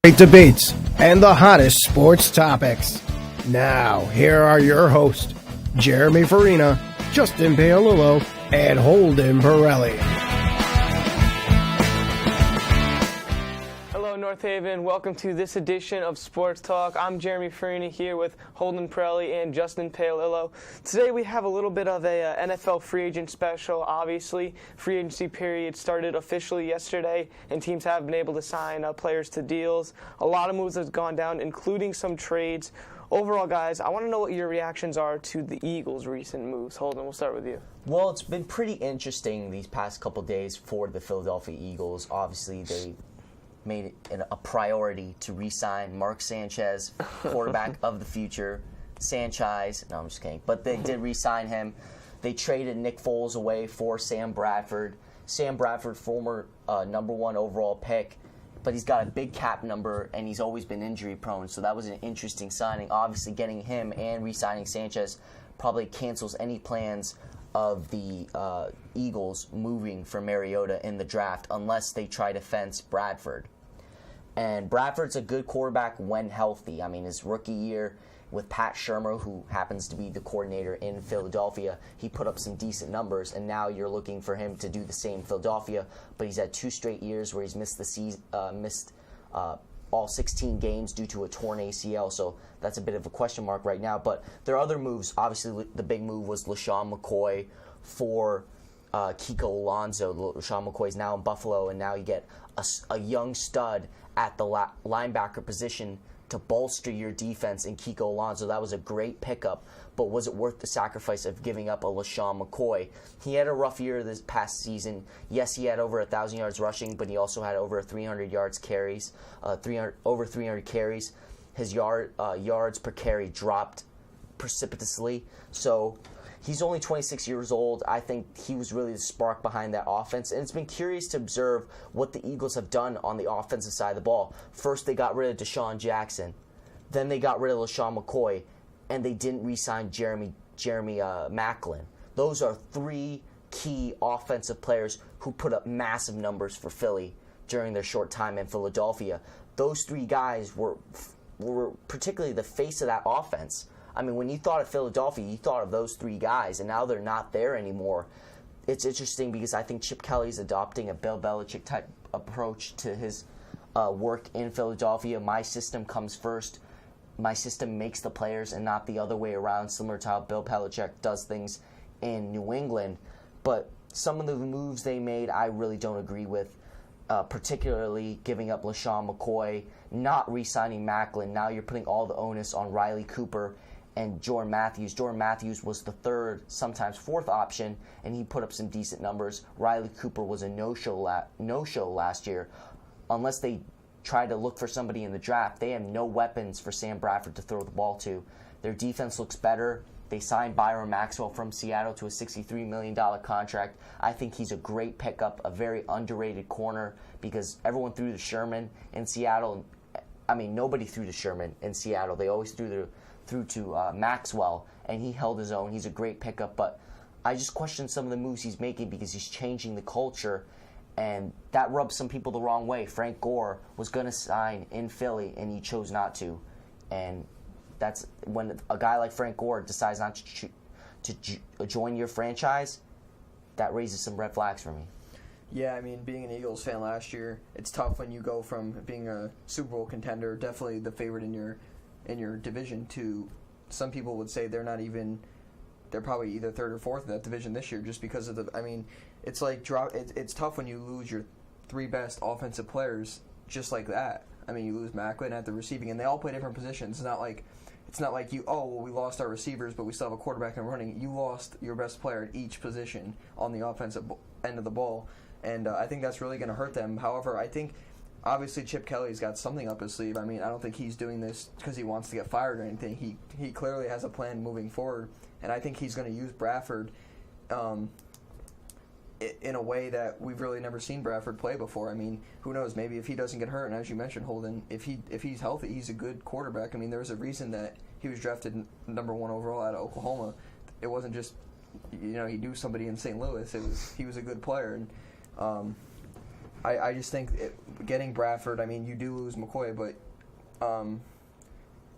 Great debates and the hottest sports topics. Now, here are your hosts, Jeremy Farina, Justin Paolillo, and Holden Pirelli. Hello, North Haven. Welcome to this edition of Sports Talk. I'm Jeremy Farina here with Holden Pirelli and Justin Paolillo. Today we have a little bit of a NFL free agent special. Obviously, free agency period started officially yesterday, and teams have been able to sign players to deals. A lot of moves have gone down, including some trades. Overall, guys, I want to know what your reactions are to the Eagles' recent moves. Holden, we'll start with you. Well, it's been pretty interesting these past couple days for the Philadelphia Eagles. Obviously, they made it a priority to re-sign Mark Sanchez, quarterback of the future. Sanchez, no, I'm just kidding. But they did re-sign him. They traded Nick Foles away for Sam Bradford. Sam Bradford, former number 1 overall pick, but he's got a big cap number, and he's always been injury-prone, so that was an interesting signing. Obviously, getting him and re-signing Sanchez probably cancels any plans of the Eagles moving for Mariota in the draft unless they try to fence Bradford. And Bradford's a good quarterback when healthy. I mean, his rookie year with Pat Shurmur, who happens to be the coordinator in Philadelphia, he put up some decent numbers, and now you're looking for him to do the same in Philadelphia. But he's had 2 straight years where he's missed the season, all 16 games due to a torn ACL, so that's a bit of a question mark right now. But there are other moves. Obviously, the big move was LaShawn McCoy for Kiko Alonso. LaShawn McCoy is now in Buffalo, and now you get a young stud at the linebacker position to bolster your defense in Kiko Alonso. That was a great pickup, but was it worth the sacrifice of giving up a LaShawn McCoy? He had a rough year this past season. Yes, he had over 1,000 yards rushing, but he also had over 300 yards carries, over 300 carries. His yards per carry dropped precipitously. So he's only 26 years old. I think he was really the spark behind that offense. And it's been curious to observe what the Eagles have done on the offensive side of the ball. First, they got rid of Deshaun Jackson. Then they got rid of LaShawn McCoy. And they didn't re-sign Jeremy Maclin. Those are 3 key offensive players who put up massive numbers for Philly during their short time in Philadelphia. Those 3 guys were particularly the face of that offense. I mean, when you thought of Philadelphia, you thought of those 3 guys, and now they're not there anymore. It's interesting because I think Chip Kelly's adopting a Bill Belichick type approach to his work in Philadelphia. My system comes first. My system makes the players and not the other way around, similar to how Bill Belichick does things in New England. But some of the moves they made, I really don't agree with, particularly giving up LaShawn McCoy, not re-signing Maclin. Now you're putting all the onus on Riley Cooper and Jordan Matthews. Jordan Matthews was the 3rd, sometimes 4th option, and he put up some decent numbers. Riley Cooper was a no-show last year. Unless they try to look for somebody in the draft, they have no weapons for Sam Bradford to throw the ball to. Their defense looks better. They signed Byron Maxwell from Seattle to a $63 million contract. I think he's a great pickup, a very underrated corner, because everyone threw to Sherman in Seattle. I mean, nobody threw to Sherman in Seattle. They always threw to Maxwell, and he held his own. He's a great pickup, but I just question some of the moves he's making because he's changing the culture, and that rubs some people the wrong way. Frank Gore was going to sign in Philly, and he chose not to, and that's when a guy like Frank Gore decides not to join your franchise, that raises some red flags for me. Yeah, I mean, being an Eagles fan last year, it's tough when you go from being a Super Bowl contender, definitely the favorite in your division, to some people would say they're probably either 3rd or 4th in that division this year just because of it's like it's tough when you lose your 3 best offensive players just like that. I mean, you lose Maclin at the receiving, and they all play different positions. It's not like we lost our receivers, but we still have a quarterback and running. You lost your best player at each position on the offensive end of the ball, and I think that's really going to hurt them. However, I think obviously Chip Kelly's got something up his sleeve. I mean, I don't think he's doing this because he wants to get fired or anything. He clearly has a plan moving forward, and I think he's going to use Bradford in a way that we've really never seen Bradford play before. I mean, who knows? Maybe if he doesn't get hurt, and as you mentioned, Holden, if he's healthy, he's a good quarterback. I mean, there's a reason that he was drafted number 1 overall out of Oklahoma. It wasn't just he knew somebody in St. Louis. He was a good player, and I just think getting Bradford, I mean, you do lose McCoy, but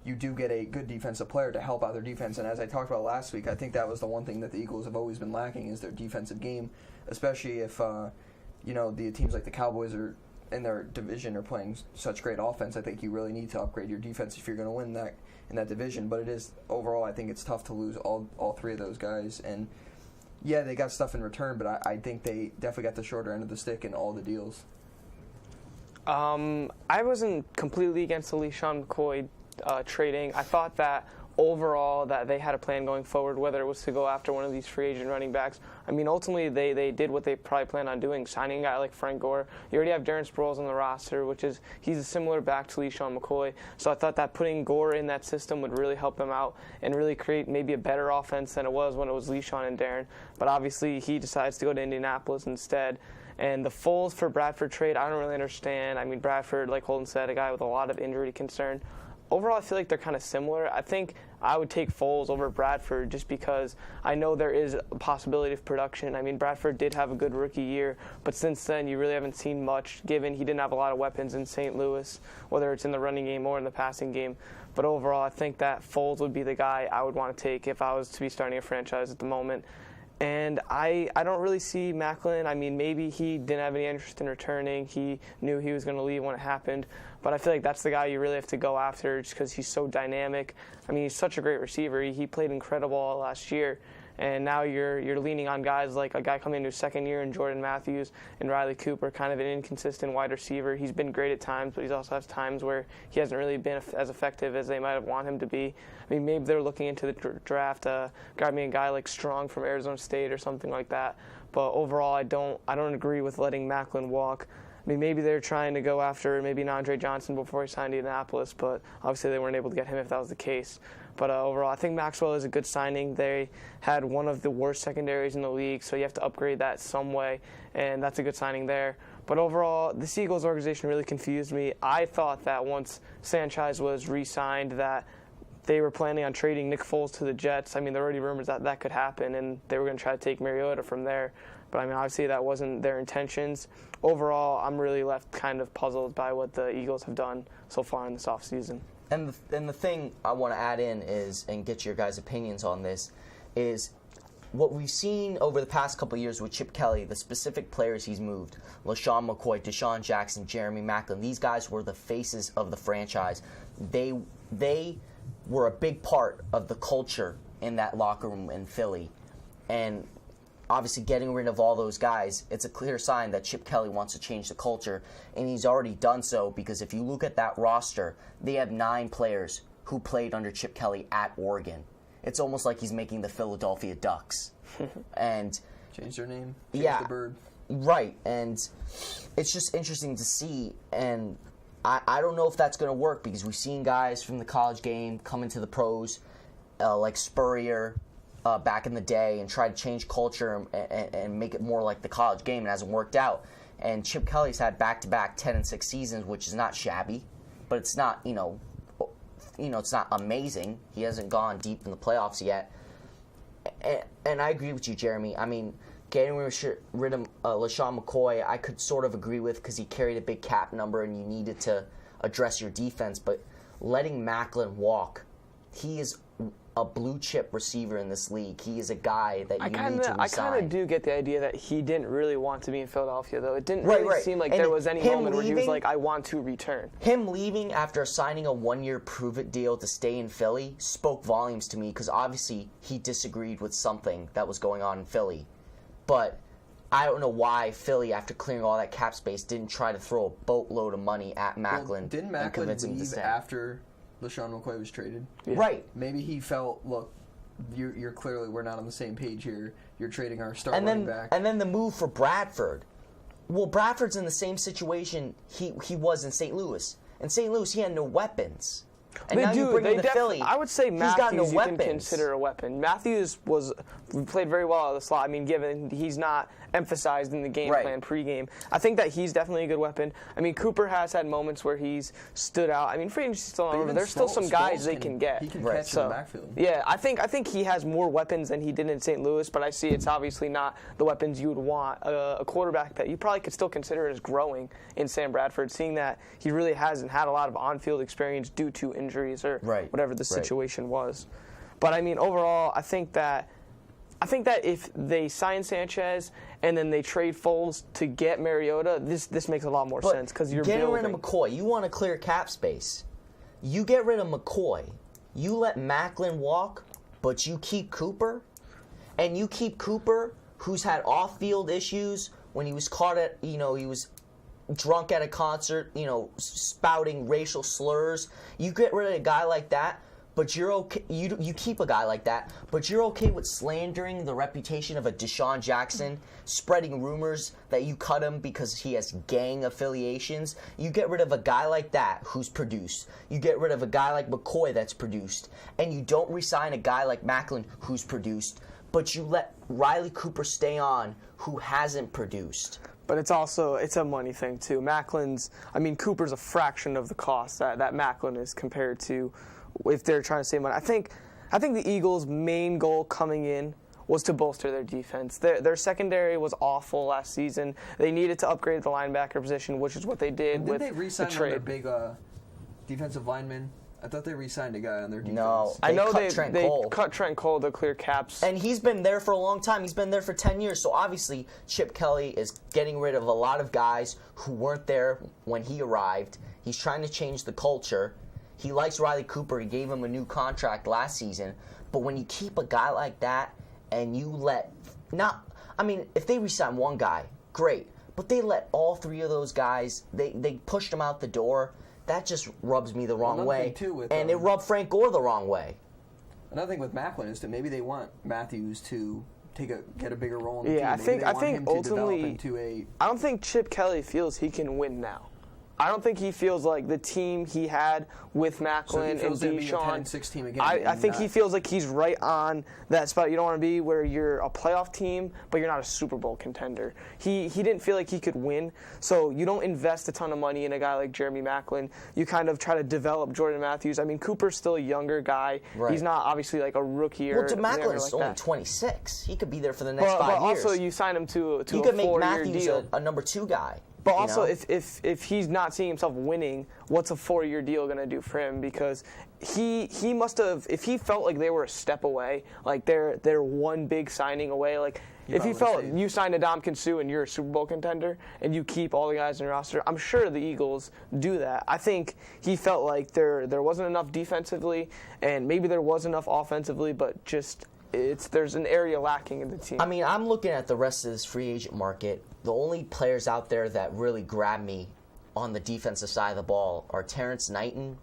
you do get a good defensive player to help out their defense. And as I talked about last week, I think that was the one thing that the Eagles have always been lacking is their defensive game, especially if the teams like the Cowboys are in their division are playing such great offense. I think you really need to upgrade your defense if you're going to win that in that division. But it is overall, I think it's tough to lose all three of those guys. And yeah, they got stuff in return, but I think they definitely got the shorter end of the stick in all the deals. I wasn't completely against the LeSean McCoy trading. I thought that overall that they had a plan going forward, whether it was to go after one of these free agent running backs. I mean, ultimately they did what they probably planned on doing, signing a guy like Frank Gore. You already have Darren Sproles on the roster, he's a similar back to LeSean McCoy. So I thought that putting Gore in that system would really help them out and really create maybe a better offense than it was when it was LeSean and Darren. But obviously he decides to go to Indianapolis instead. And the Foles for Bradford trade, I don't really understand. I mean, Bradford, like Holden said, a guy with a lot of injury concern. Overall, I feel like they're kind of similar. I think I would take Foles over Bradford just because I know there is a possibility of production. I mean, Bradford did have a good rookie year, but since then you really haven't seen much, given he didn't have a lot of weapons in St. Louis, whether it's in the running game or in the passing game. But overall, I think that Foles would be the guy I would want to take if I was to be starting a franchise at the moment. And I don't really see Macklin. I mean, maybe he didn't have any interest in returning. He knew he was going to leave when it happened. But I feel like that's the guy you really have to go after just because he's so dynamic. I mean, he's such a great receiver. He played incredible all last year. And now you're leaning on guys like a guy coming into his second year in Jordan Matthews and Riley Cooper, kind of an inconsistent wide receiver. He's been great at times, but he also has times where he hasn't really been as effective as they might have wanted him to be. I mean, maybe they're looking into the draft, grabbing a guy like Strong from Arizona State or something like that. But overall, I don't agree with letting Macklin walk. I mean, maybe they're trying to go after maybe Andre Johnson before he signed to Indianapolis, but obviously they weren't able to get him if that was the case. But overall, I think Maxwell is a good signing. They had one of the worst secondaries in the league, so you have to upgrade that some way, and that's a good signing there. But overall, the Eagles organization really confused me. I thought that once Sanchez was re-signed that they were planning on trading Nick Foles to the Jets. I mean, there were already rumors that that could happen, and they were going to try to take Mariota from there. But, I mean, obviously that wasn't their intentions. Overall, I'm really left kind of puzzled by what the Eagles have done so far in this offseason. And the thing I want to add in is, and get your guys' opinions on this, is what we've seen over the past couple of years with Chip Kelly, the specific players he's moved, LeSean McCoy, Deshaun Jackson, Jeremy Maclin, these guys were the faces of the franchise. They were a big part of the culture in that locker room in Philly. And obviously getting rid of all those guys, it's a clear sign that Chip Kelly wants to change the culture, and he's already done so because if you look at that roster, they have 9 players who played under Chip Kelly at Oregon. It's almost like he's making the Philadelphia Ducks. And change their name, change the bird. Right, and it's just interesting to see, and I don't know if that's going to work because we've seen guys from the college game come into the pros, like Spurrier, back in the day and tried to change culture and make it more like the college game. It hasn't worked out. And Chip Kelly's had back-to-back 10-6 seasons, which is not shabby, but it's not, it's not amazing. He hasn't gone deep in the playoffs yet. And I agree with you, Jeremy. I mean, getting rid of LeSean McCoy, I could sort of agree with because he carried a big cap number and you needed to address your defense. But letting Maclin walk, he is a blue chip receiver in this league. He is a guy that you need to resign. I kind of do get the idea that he didn't really want to be in Philadelphia, though. It didn't really seem like there was any moment where he was like, I want to return. Him leaving after signing a 1-year prove-it deal to stay in Philly spoke volumes to me because obviously he disagreed with something that was going on in Philly. But I don't know why Philly, after clearing all that cap space, didn't try to throw a boatload of money at Maclin. Didn't Maclin leave after LeSean McCoy was traded? Yeah. Right. Maybe he felt, look, you're clearly, we're not on the same page here. You're trading our star running back. And then the move for Bradford. Well, Bradford's in the same situation he was in St. Louis. In St. Louis, he had no weapons. And now you bring him to Philly. I would say Matthews you can consider a weapon. Matthews played very well out of the slot. I mean, given he's not emphasized in the game plan pregame. I think that he's definitely a good weapon. I mean, Cooper has had moments where he's stood out. I mean, free agency's still over. There's still some guys they can get. He can catch in the backfield. Yeah, I think he has more weapons than he did in St. Louis, but I see it's obviously not the weapons you would want. A quarterback that you probably could still consider as growing in Sam Bradford, seeing that he really hasn't had a lot of on-field experience due to injuries or whatever the situation was. But I mean, overall, I think that if they sign Sanchez and then they trade Foles to get Mariota, this makes a lot more sense because you're getting building. rid of McCoy. You want to clear cap space. You get rid of McCoy. You let Maclin walk, but you keep Cooper, and you keep Cooper, who's had off-field issues when he was caught at, he was drunk at a concert, spouting racial slurs. You get rid of a guy like that. But you're okay. You keep a guy like that, but you're okay with slandering the reputation of a Deshaun Jackson, spreading rumors that you cut him because he has gang affiliations. You get rid of a guy like that who's produced. You get rid of a guy like McCoy that's produced, and you don't re-sign a guy like Maclin who's produced, but you let Riley Cooper stay on who hasn't produced. But it's a money thing too. Cooper's a fraction of the cost that Maclin is compared to. If they're trying to save money, I think the Eagles' main goal coming in was to bolster their defense. Their secondary was awful last season. They needed to upgrade the linebacker position, which is what they did with the trade. Did they re-sign their big defensive lineman? I thought they re-signed a guy on their defense. No, I know they Cole. cut Trent Cole to clear caps. And he's been there for a long time. He's been there for 10 years. So obviously, Chip Kelly is getting rid of a lot of guys who weren't there when he arrived. He's trying to change the culture. He likes Riley Cooper. He gave him a new contract last season. But when you keep a guy like that and you if they re-sign one guy, great. But they let all three of those guys, they pushed them out the door. That just rubs me the wrong way. It rubbed Frank Gore the wrong way. Another thing with Maclin is that maybe they want Matthews to get a bigger role in the team. Yeah, I think ultimately, I don't think Chip Kelly feels he can win now. I don't think he feels like the team he had with Maclin and Deshaun. I think he feels like he's right on that spot you don't want to be, where you're a playoff team, but you're not a Super Bowl contender. He didn't feel like he could win, so you don't invest a ton of money in a guy like Jeremy Maclin. You kind of try to develop Jordan Matthews. I mean, Cooper's still a younger guy. Right. He's not obviously like a rookie or anything like that. Maclin's only 26. He could be there for the next 5 years. But also, you sign him to a 4-year deal. You could make Matthews a number 2 guy. But also, if he's not seeing himself winning, what's a 4-year deal going to do for him? Because he must have, if he felt like they were a step away, like they're one big signing away, like if he felt you signed Ndamukong Suh and you're a Super Bowl contender and you keep all the guys in your roster, I'm sure the Eagles do that. I think he felt like there wasn't enough defensively and maybe there was enough offensively, but just there's an area lacking in the team. I mean, I'm looking at the rest of this free agent market. The only players out there that really grab me on the defensive side of the ball are Terrence Knighton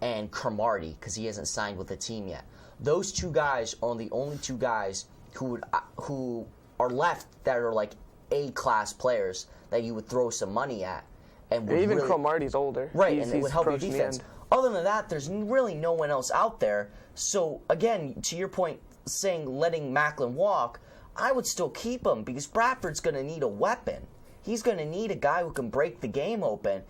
and Cromartie, because he hasn't signed with the team yet. Those two guys are the only two guys who are left that are like A-class players that you would throw some money at. And even Cromartie's older. Right, and it would help your defense. Other than that, there's really no one else out there. So, again, to your point, saying letting Maclin walk, I would still keep him because Bradford's going to need a weapon. He's going to need a guy who can break the game open.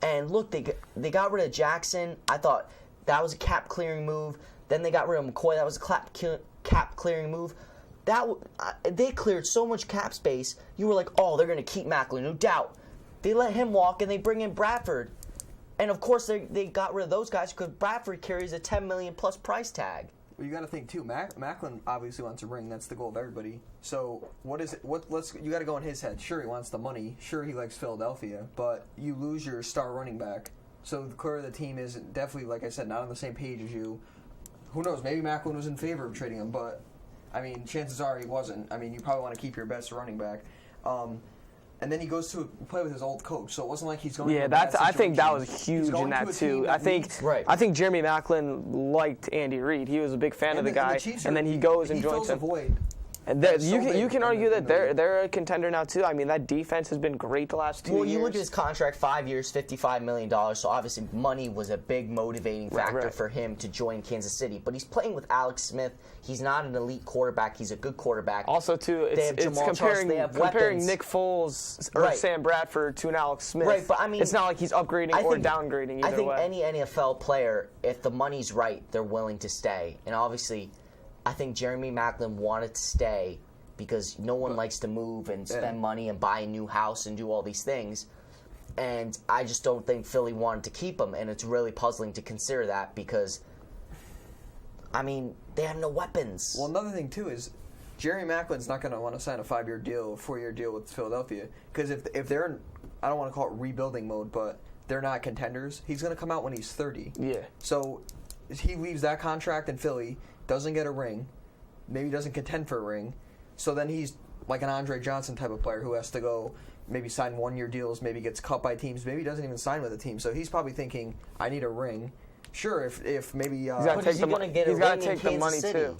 And look, they got rid of Jackson. I thought that was a cap-clearing move. Then they got rid of McCoy. That was a cap-clearing move. They cleared so much cap space, you were like, oh, they're going to keep Maclin, no doubt. They let him walk, and they bring in Bradford. And, of course, they got rid of those guys because Bradford carries a $10 million-plus price tag. Well, you got to think too. Maclin obviously wants a ring. That's the goal of everybody. So what is it? You got to go in his head. Sure, he wants the money. Sure, he likes Philadelphia. But you lose your star running back. So the core of the team is definitely, like I said, not on the same page as you. Who knows? Maybe Maclin was in favor of trading him, but I mean, chances are he wasn't. I mean, you probably want to keep your best running back. And then he goes to play with his old coach, so it wasn't like he's going. Yeah, I think that was huge in that too. I think Jeremy Maclin liked Andy Reid. He was a big fan of the guy, and then he goes and joins him. And you can argue that they're a contender now too. I mean, that defense has been great the last 2 years. Well, you look at his contract, 5 years, $55 million. So obviously, money was a big motivating factor for him to join Kansas City. But he's playing with Alex Smith. He's not an elite quarterback. He's a good quarterback. Also, too, it's comparing Nick Foles or Sam Bradford to an Alex Smith. Right, but I mean, it's not like he's upgrading or downgrading either way. I think any NFL player, if the money's right, they're willing to stay. And obviously, I think Jeremy Maclin wanted to stay because no one likes to move and spend money and buy a new house and do all these things. And I just don't think Philly wanted to keep him. And it's really puzzling to consider that because, I mean, they have no weapons. Well, another thing, too, is Jeremy Maclin's not going to want to sign a 5-year deal, 4-year deal with Philadelphia. Because if they're in, I don't want to call it rebuilding mode, but they're not contenders, he's going to come out when he's 30. Yeah. So he leaves that contract in Philly, doesn't get a ring, maybe doesn't contend for a ring. So then he's like an Andre Johnson type of player who has to go maybe sign 1-year deals, maybe gets cut by teams, maybe doesn't even sign with a team. So he's probably thinking, I need a ring. Sure, if maybe he's got to take the money too.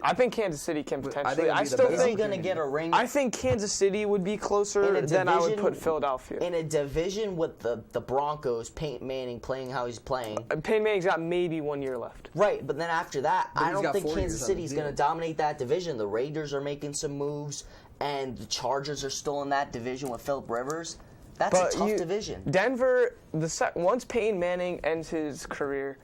I think Kansas City can potentially. Is he going to get a ring? I think Kansas City would be closer than I would put Philadelphia. In a division with the Broncos, Peyton Manning playing how he's playing. Peyton Manning's got maybe 1 year left. Right, but then after that, I don't think Kansas City's going to dominate that division. The Raiders are making some moves, and the Chargers are still in that division with Phillip Rivers. That's a tough division. Denver, once Peyton Manning ends his career,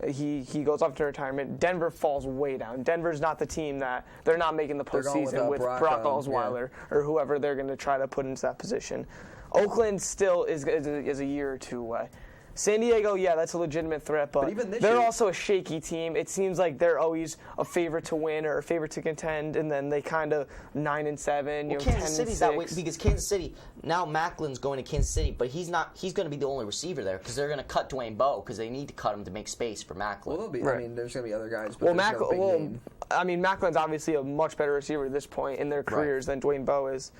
he goes off to retirement. Denver falls way down. Denver's not the team that they're not making the postseason with Brock Osweiler or whoever they're going to try to put into that position. Oakland still is a year or two away. San Diego, that's a legitimate threat, but they're also a shaky team. It seems like they're always a favorite to win or a favorite to contend, and then they kind of 9-7, well, 10-6. That way because Kansas City now Macklin's going to Kansas City, but he's not. He's going to be the only receiver there because they're going to cut Dwayne Bowe because they need to cut him to make space for Macklin. Well, I mean, there's going to be other guys. But Macklin's obviously a much better receiver at this point in their careers than Dwayne Bowe is.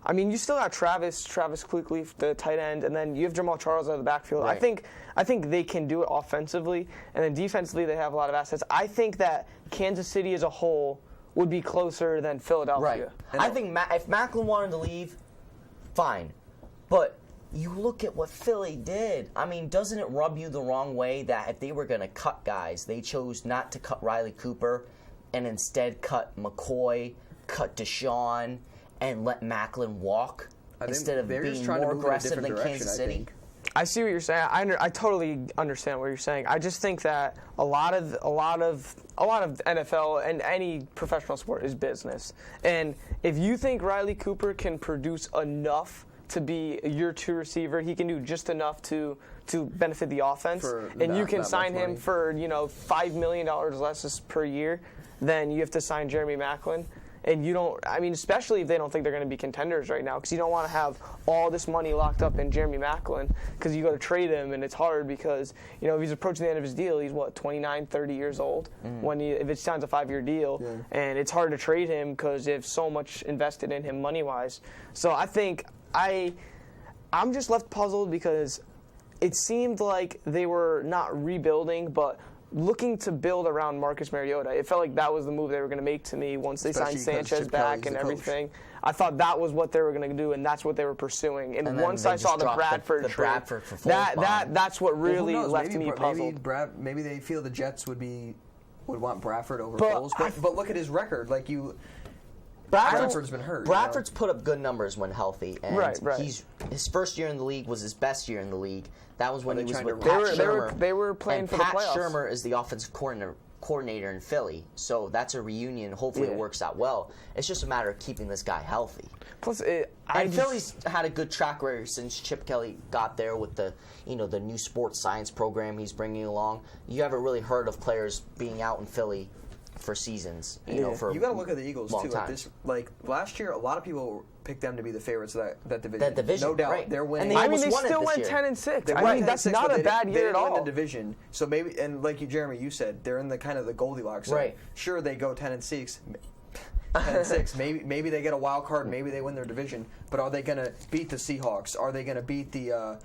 I mean, you still got Travis Quickly, the tight end, and then you have Jamal Charles out of the backfield. Right. I think they can do it offensively, and then defensively they have a lot of assets. I think that Kansas City as a whole would be closer than Philadelphia. Right. I think if Macklin wanted to leave, fine. But you look at what Philly did. I mean, doesn't it rub you the wrong way that if they were going to cut guys, they chose not to cut Riley Cooper and instead cut McCoy, cut Deshaun, and let Macklin walk instead of being more aggressive than Kansas City? I see what you're saying. I totally understand what you're saying. I just think that a lot of NFL and any professional sport is business. And if you think Riley Cooper can produce enough to be a year 2 receiver, he can do just enough to benefit the offense, and you can sign him for $5 million less per year, then you have to sign Jeremy Maclin. And you don't, I mean, especially if they don't think they're going to be contenders right now, because you don't want to have all this money locked up in Jeremy Maclin, because you go to trade him, and it's hard because, if he's approaching the end of his deal, he's 29, 30 years old if it signs a 5-year deal, and it's hard to trade him because they have so much invested in him money-wise. So I think I'm just left puzzled because it seemed like they were not rebuilding, but looking to build around Marcus Mariota. It felt like that was the move they were going to make to me once they signed Sanchez back and everything. I thought that was what they were going to do, and that's what they were pursuing. And once I saw the Bradford trade, that's what really left me puzzled. Maybe they feel the Jets would want Bradford over Foles. But look at his record. Bradford's been hurt. Bradford's put up good numbers when healthy, and his first year in the league was his best year in the league. That was when he was with Pat Shurmur. They were playing for the playoffs. Pat Shurmur is the offensive coordinator in Philly, so that's a reunion. Hopefully it works out well. It's just a matter of keeping this guy healthy. Plus, Philly's had a good track record since Chip Kelly got there with the new sports science program he's bringing along. You haven't really heard of players being out in Philly for seasons. For you got to look at the Eagles too. Time. Last year, a lot of people picked them to be the favorites of that division. That division, no doubt, right. They're winning. And they still went 10-6. I mean, that's not a bad year at all. They didn't win the division, so maybe, and like Jeremy, you said, they're in the kind of the Goldilocks zone. Right. Sure, they go 10-6. 10-6. Maybe they get a wild card. Maybe they win their division. But are they going to beat the Seahawks? Are they going to beat the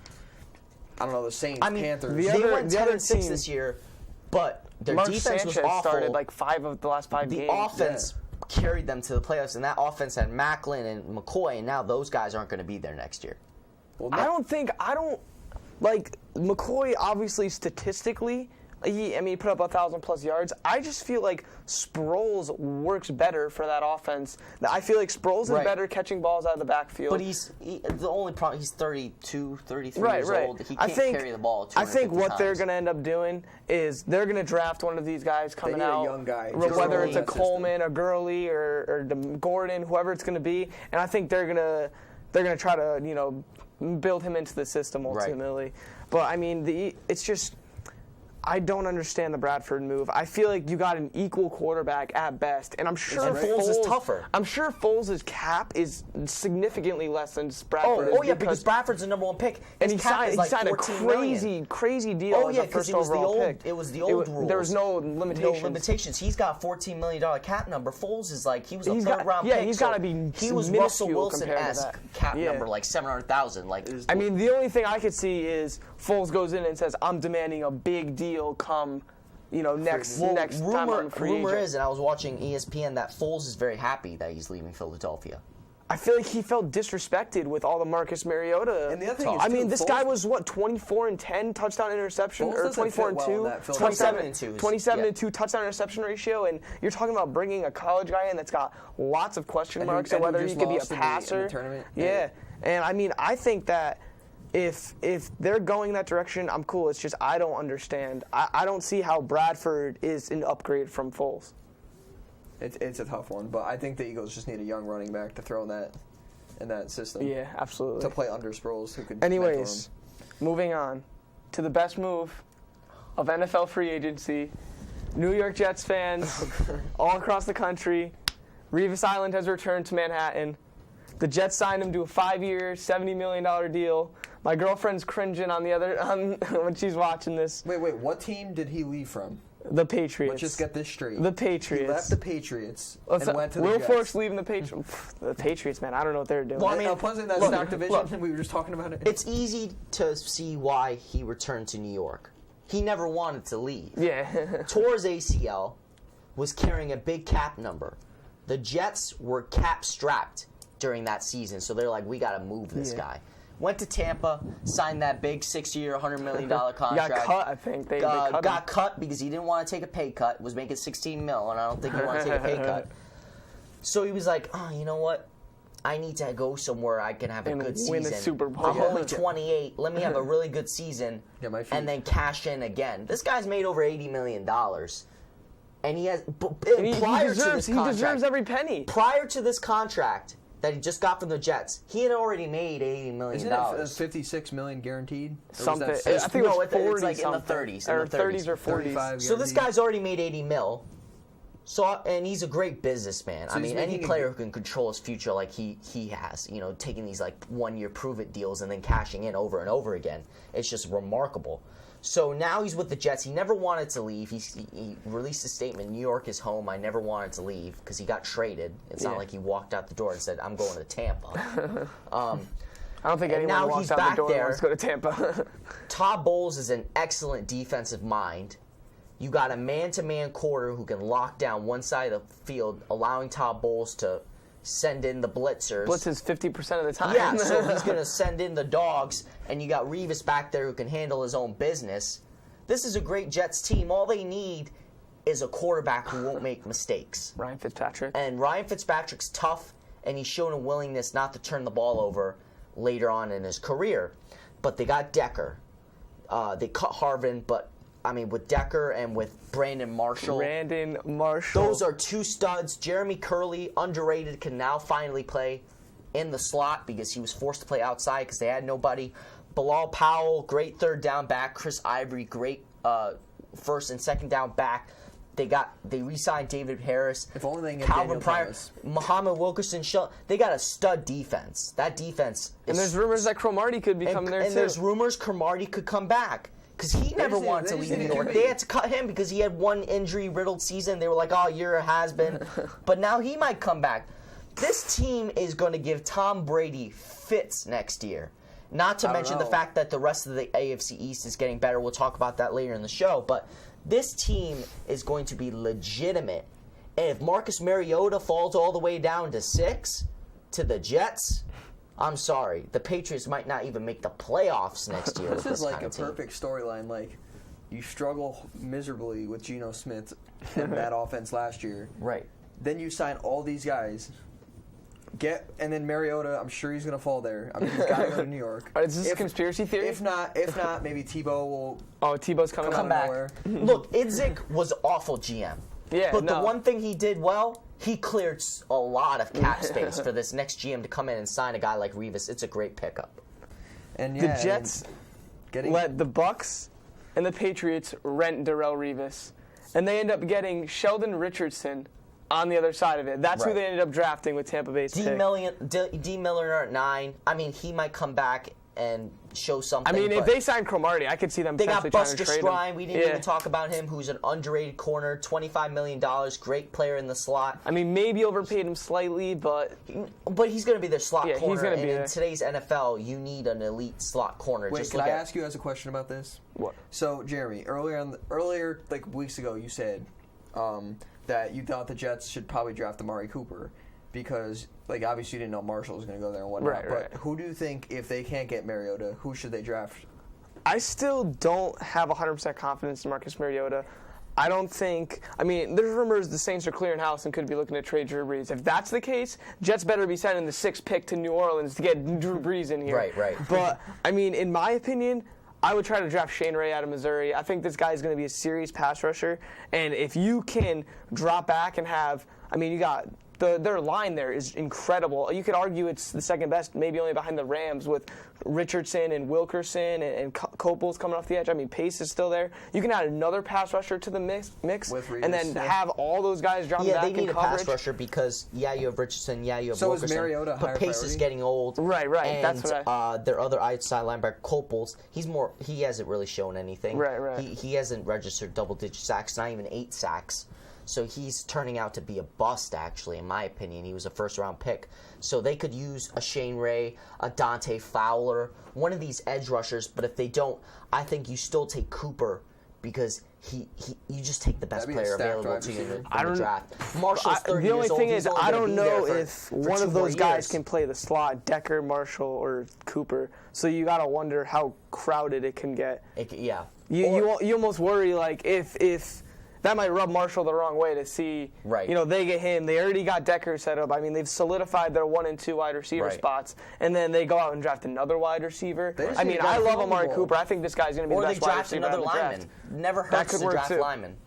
the Saints, Panthers? They went 10-6 this year, but their defense was awful. Started 5 of the last 5 games. The offense carried them to the playoffs, and that offense had Macklin and McCoy, and now those guys aren't going to be there next year. Well, I don't like McCoy. Obviously, statistically, he put up 1,000+ yards. I just feel like Sproles works better for that offense. I feel like Sproles is better catching balls out of the backfield. But the only problem, he's 32, 33 years old. He can't carry the ball. I think what they're going going to end up doing is they're going to draft one of these guys coming out. A young guy. Whether it's a Coleman, a Gurley, or Gordon, whoever it's going to be. And I think they're going to try to, build him into the system ultimately. Right. But, I mean, it's just... I don't understand the Bradford move. I feel like you got an equal quarterback at best, and I'm sure Foles is tougher. I'm sure Foles' cap is significantly less than Bradford. Oh yeah, because Bradford's the number 1 pick. And he signed a crazy deal. Oh yeah, because it was the old rules. There was no limitations. No limitations. He's got $14 million cap number. Foles is like he was a third round pick. Yeah, he's got to be. He was Russell Wilson-esque cap number, like 700,000. Like I mean, the only thing I could see is Foles goes in and says, "I'm demanding a big deal come, next time I'm a free agent." Rumor is, and I was watching ESPN, that Foles is very happy that he's leaving Philadelphia. I feel like he felt disrespected with all the Marcus Mariota. And the other thing is, this guy was 24-10 touchdown interception, Foles or 24-2, 27-2 touchdown interception ratio, and you're talking about bringing a college guy in that's got lots of question marks on whether he could be a passer. In the tournament. Yeah, and I mean, I think that if they're going that direction, I'm cool. It's just I don't understand. I don't see how Bradford is an upgrade from Foles. It's a tough one, but I think the Eagles just need a young running back to throw in that system. Yeah, absolutely. To play under Sproles, who could. Anyways, moving on to the best move of NFL free agency. New York Jets fans all across the country. Revis Island has returned to Manhattan. The Jets signed him to a 5-year, $70 million deal. My girlfriend's cringing on when she's watching this. Wait, what team did he leave from? The Patriots. Let's just get this straight. The Patriots. He left the Patriots and went to the Jets. Will Forks leaving the Patriots. The Patriots, man, I don't know what they're doing. Well, I mean, plus in that stock division, we were just talking about it. It's easy to see why he returned to New York. He never wanted to leave. Yeah. Tore his ACL, was carrying a big cap number. The Jets were cap strapped during that season, so they're like, we got to move this guy. Went to Tampa, signed that big 6-year, $100 million contract. Got cut, I think. They got cut because he didn't want to take a pay cut. Was making $16 million, and I don't think he wanted to take a pay cut. So he was like, oh, you know what? I need to go somewhere I can have a good season. Win a Super Bowl. I'm only 28. Let me have a really good season and then cash in again. This guy's made over $80 million. And he has he deserves every penny. Prior to this contract that he just got from the Jets, he had already made $80 million. Isn't it $56 million guaranteed? Something. I think it was 40 it's like in the 30s. Or 30s or 40s. So this guy's already made $80 million. So, and he's a great businessman. So any player who can control his future like he has, taking these like 1-year prove-it deals and then cashing in over and over again, it's just remarkable. So now he's with the Jets. He never wanted to leave. He released a statement, New York is home. I never wanted to leave because he got traded. It's not like he walked out the door and said, I'm going to Tampa. I don't think anyone walks out the door and wants to go to Tampa. Todd Bowles is an excellent defensive mind. You got a man-to-man quarter who can lock down one side of the field, allowing Todd Bowles to send in the blitzers. Blitzes 50% of the time. Yeah, so he's going to send in the dogs, and you got Revis back there who can handle his own business. This is a great Jets team. All they need is a quarterback who won't make mistakes. Ryan Fitzpatrick. And Ryan Fitzpatrick's tough, and he's shown a willingness not to turn the ball over later on in his career. But they got Decker. They cut Harvin, but with Decker and with Brandon Marshall. Those are two studs. Jeremy Curley, underrated, can now finally play in the slot because he was forced to play outside because they had nobody. Bilal Powell, great third down back. Chris Ivory, great first and second down back. They re-signed David Harris. If only they can get Calvin Pryor, Muhammad Wilkerson. They got a stud defense. That defense. And there's rumors that Cromartie could be coming there too. And there's rumors Cromartie could come back. Because he never wanted to leave New York. They had to cut him because he had one injury-riddled season. They were like, oh, you're a has-been. But now he might come back. This team is going to give Tom Brady fits next year. Not to mention the fact that the rest of the AFC East is getting better. We'll talk about that later in the show. But this team is going to be legitimate And if Marcus Mariota falls all the way down to 6 to the Jets, I'm sorry. The Patriots might not even make the playoffs next year. This is like a team. perfect storyline. Like, you struggle miserably with Geno Smith and that offense last year. Right. Then you sign all these guys. And then Mariota, I'm sure he's going to fall there. I mean, he's got to go to New York. Is this a conspiracy theory? If not, maybe Tebow will. Oh, Tebow's coming come out back. nowhere. Look, Idzik was awful GM. Yeah, but no. the one thing he did well, he cleared a lot of cap space for this next GM to come in and sign a guy like Revis. It's a great pickup. And The Jets let the Bucks and the Patriots rent Darrelle Revis, and they end up getting Sheldon Richardson on the other side of it. That's who Right. they ended up drafting with Tampa Bay's pick. D. Miller at 9. I mean, he might come back and show something. I mean, if but they sign Cromartie, I could see them they got potentially trying Buster to trade him. Scrine. We didn't even talk about him, who's an underrated corner, $25 million, great player in the slot. I mean, maybe overpaid him slightly, but he's going to be their slot Yeah, he's corner. gonna be And in there. today's NFL, you need an elite slot corner. Wait, Just can look I at ask you guys a question about this? what? So, Jeremy, earlier, like weeks ago, you said that you thought the Jets should probably draft Amari Cooper because, like, obviously you didn't know Marshall was going to go there and whatnot. Right, but right. who do you think, if they can't get Mariota, who should they draft? I still don't have 100% confidence in Marcus Mariota. I don't think. I mean, there's rumors the Saints are clearing house and could be looking to trade Drew Brees. If that's the case, Jets better be sending the 6th pick to New Orleans to get Drew Brees in here. Right. But, I mean, in my opinion, I would try to draft Shane Ray out of Missouri. I think this guy is going to be a serious pass rusher. And if you can drop back and have, I mean, you got their line there is incredible. You could argue it's the second best, maybe only behind the Rams, with Richardson and Wilkerson and Copel's coming off the edge. I mean, Pace is still there. You can add another pass rusher to the mix With Revis, and then have all those guys dropping Yeah, back they in need a coverage. pass rusher because, you have Richardson, you have So is Wilkerson. Mariota a higher but Pace priority? is getting old. Right, And, that's what their other outside linebacker, Copels, he hasn't really shown anything. Right. He hasn't registered double-digit sacks, not even 8 sacks. So he's turning out to be a bust, actually, in my opinion. He was a first-round pick. So they could use a Shane Ray, a Dante Fowler, one of these edge rushers. But if they don't, I think you still take Cooper because you just take the best That'd be a player stacked available wide to you receiver. in the draft. Marshall's 30 the only years old. thing He's is, only I gonna don't be know there if for one 2 of more those guys years. can play the slot, Decker, Marshall, or Cooper. So you got to wonder how crowded it can get. Yeah. You almost worry, like, if that might rub Marshall the wrong way to see, Right. They get him. They already got Decker set up. I mean, they've solidified their 1 and 2 wide receiver Right. spots, and then they go out and draft another wide receiver. They just I need mean, to I draft love Super Amari Bowl. Cooper. I think this guy's going to be Or the they best wide draft receiver out another of the lineman. draft. Never That hurts could to work draft too. lineman.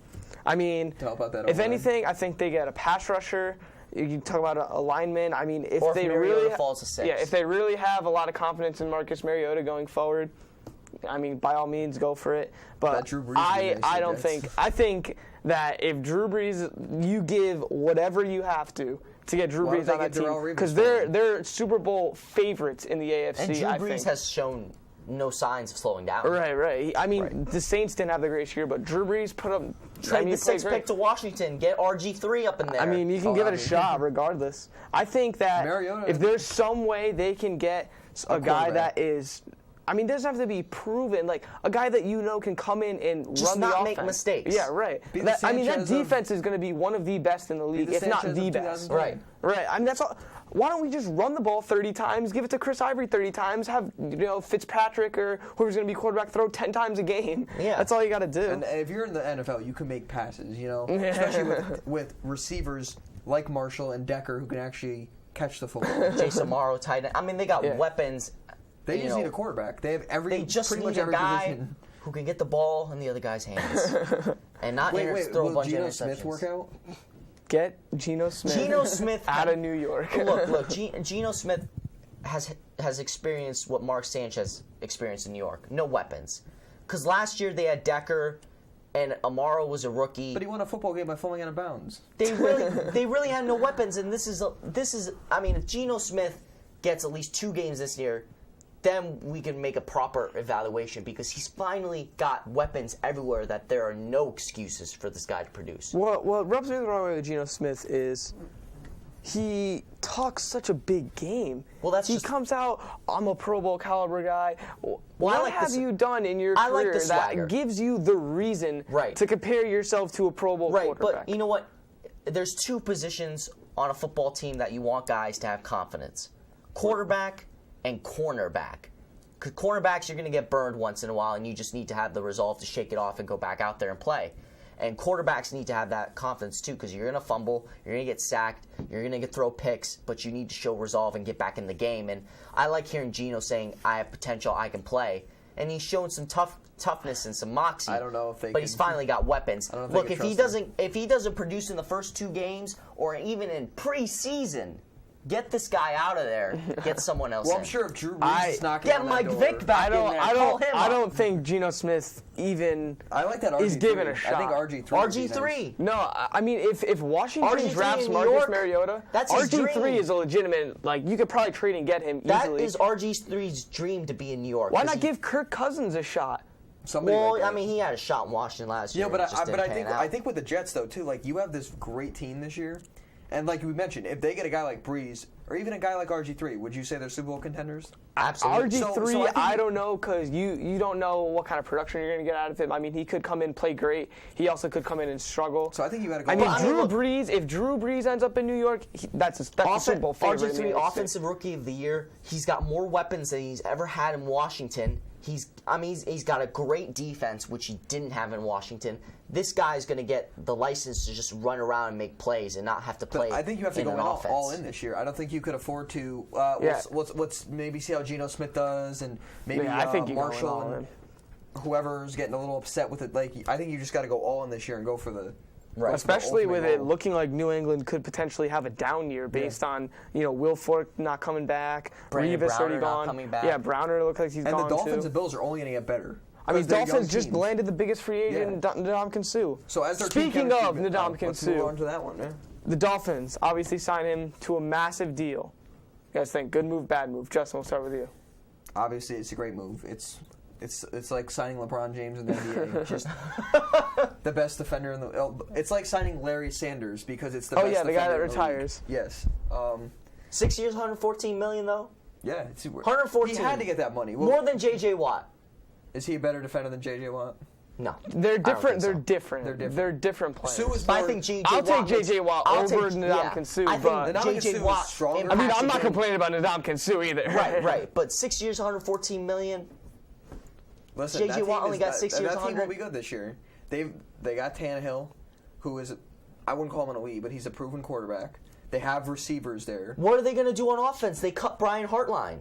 I mean, To help out that if O-line. anything, I think they get a pass rusher. You talk about a lineman. I mean, if Or if they Mariota really falls to 6. yeah, if they really have a lot of confidence in Marcus Mariota going forward, I mean, by all means, go for it. But That Drew Brees would be nice I to don't get. think. I think that if Drew Brees, you give whatever you have to get Drew Why don't Brees they on that get Darrelle team Revis because for him? they're Super Bowl favorites in the AFC. And Drew I Brees think. has shown no signs of slowing down. Right. I mean, the Saints didn't have the greatest year, but Drew Brees put up. Trade he the played 6th great. pick to Washington. Get RG3 up in there. I mean, you can Oh, give it I a mean- shot regardless. I think that Mariota- if there's some way they can get a guy quarterback. that is, I mean, doesn't have to be proven, like a guy that can come in and Just run the not offense. make mistakes. Yeah, right. Be the I mean, that Sanchez of- defense is going to be one of the best in the league, the if not Sanchez the of best. 2010. Right. I mean, that's all. Why don't we just run the ball 30 times, give it to Chris Ivory 30 times, have Fitzpatrick or whoever's going to be quarterback throw 10 times a game? Yeah. That's all you got to do. And if you're in the NFL, you can make passes, especially with receivers like Marshall and Decker who can actually catch the football. Jason Morrow, tight end. I mean, they got Yeah. weapons. They you just know, need a quarterback. They have They just pretty need much a every guy position. who can get the ball in the other guy's hands and not throw a will bunch Geno of interceptions. Smith work out? Get Geno Smith. Geno Smith out of New York. Look, Geno Smith has experienced what Mark Sanchez experienced in New York. No weapons. Because last year they had Decker and Amaro was a rookie. But he won a football game by falling out of bounds. They really had no weapons, and this is. I mean, if Geno Smith gets at least 2 games this year, then we can make a proper evaluation because he's finally got weapons everywhere that there are no excuses for this guy to produce. What rubs me the wrong way with Geno Smith is he talks such a big game. Well, that's he just- comes out, I'm a Pro Bowl caliber guy. What I like have the- you done in your I like career the swagger. that gives you the reason Right. to compare yourself to a Pro Bowl Right, quarterback? but you know what? there's two positions on a football team that you want guys to have confidence: quarterback and cornerback. Because cornerbacks, you're going to get burned once in a while, and you just need to have the resolve to shake it off and go back out there and play. And quarterbacks need to have that confidence too, because you're going to fumble, you're going to get sacked, you're going to throw picks, but you need to show resolve and get back in the game. And I like hearing Geno saying, "I have potential, I can play," and he's shown some toughness and some moxie. I don't know if they. But he's finally got weapons. Look, if he doesn't produce in the first 2 games or even in preseason, get this guy out of there. Get someone else. Well, in. I'm sure if Drew Brees is knocking get on Mike that Vick door, back in there. I don't think Geno Smith even I like that RG3. is given a shot. I think RG3. RG3. No, I mean if Washington RG3 drafts in New Marcus York, Mariota, that's his RG3 dream. is a legitimate. Like you could probably trade and get him easily. That is RG3's dream to be in New York. Why not give Kirk Cousins a shot? Somebody Well, like that. I mean, he had a shot in Washington last year. Yeah, but it just didn't pan out. I think with the Jets though too, like you have this great team this year, and like we mentioned, if they get a guy like Breeze or even a guy like RG3, would you say they're Super Bowl contenders? Absolutely. RG3, So I don't know because you don't know what kind of production you're going to get out of him. I mean, he could come in play great. He also could come in and struggle. So I think you got to go. I mean, Well, if Drew Brees ends up in New York, that's a Super Bowl favorite. RG3 Offensive Rookie of the Year. He's got more weapons than he's ever had in Washington. He's got a great defense, which he didn't have in Washington. This guy's going to get the license to just run around and make plays and not have to play. I think you have to in go an in offense. all in this year. I don't think you could afford to. Let's maybe see how Geno Smith does, and maybe I think you go in Marshall all and whoever's getting a little upset with it. Like I think you just got to go all in this year and go for the. Right. Especially with it goal. looking like New England could potentially have a down year based on Will Fork not coming back, Brandon Revis Browner already not gone. coming back. Yeah, Browner looks like he's And gone the Dolphins too. and Bills are only going to get better. I mean, because they're young Dolphins just teams. landed the biggest free agent, Ndamukong Suh. So as their Speaking team of chemistry- Ndamukong let's move Suh, on to that one. Yeah. the Dolphins obviously signed him to a massive deal. You guys think good move, bad move? Justin, we'll start with you. Obviously, it's a great move. It's like signing LeBron James in the NBA. Just the best defender in the. It's like signing Larry Sanders because it's the best. Oh yeah, the guy that defender in the league. retires. Yes. 6 years, $114 million though. Yeah, it's 114. He had to get that money. Well, More than J.J. Watt. is he a better defender than J.J. Watt? No, They're I don't different. think They're so. different. They're different. They're different players. Sue is But I more- think J.J. I'll Watt take was- J.J. Watt I'll over take- Ndamukong Suh, I but- think Ndamukong J.J. Suh is Watt. stronger. in I mean, I'm passing not game- complaining about Ndamukong Suh either. Right. But 6 years, $114 million. Listen, J.J. that team Watt only got that- 6 years, That team will 100. be good this year. They got Tannehill, who is, I wouldn't call him an elite, but he's a proven quarterback. They have receivers there. What are they going to do on offense? They cut Brian Hartline.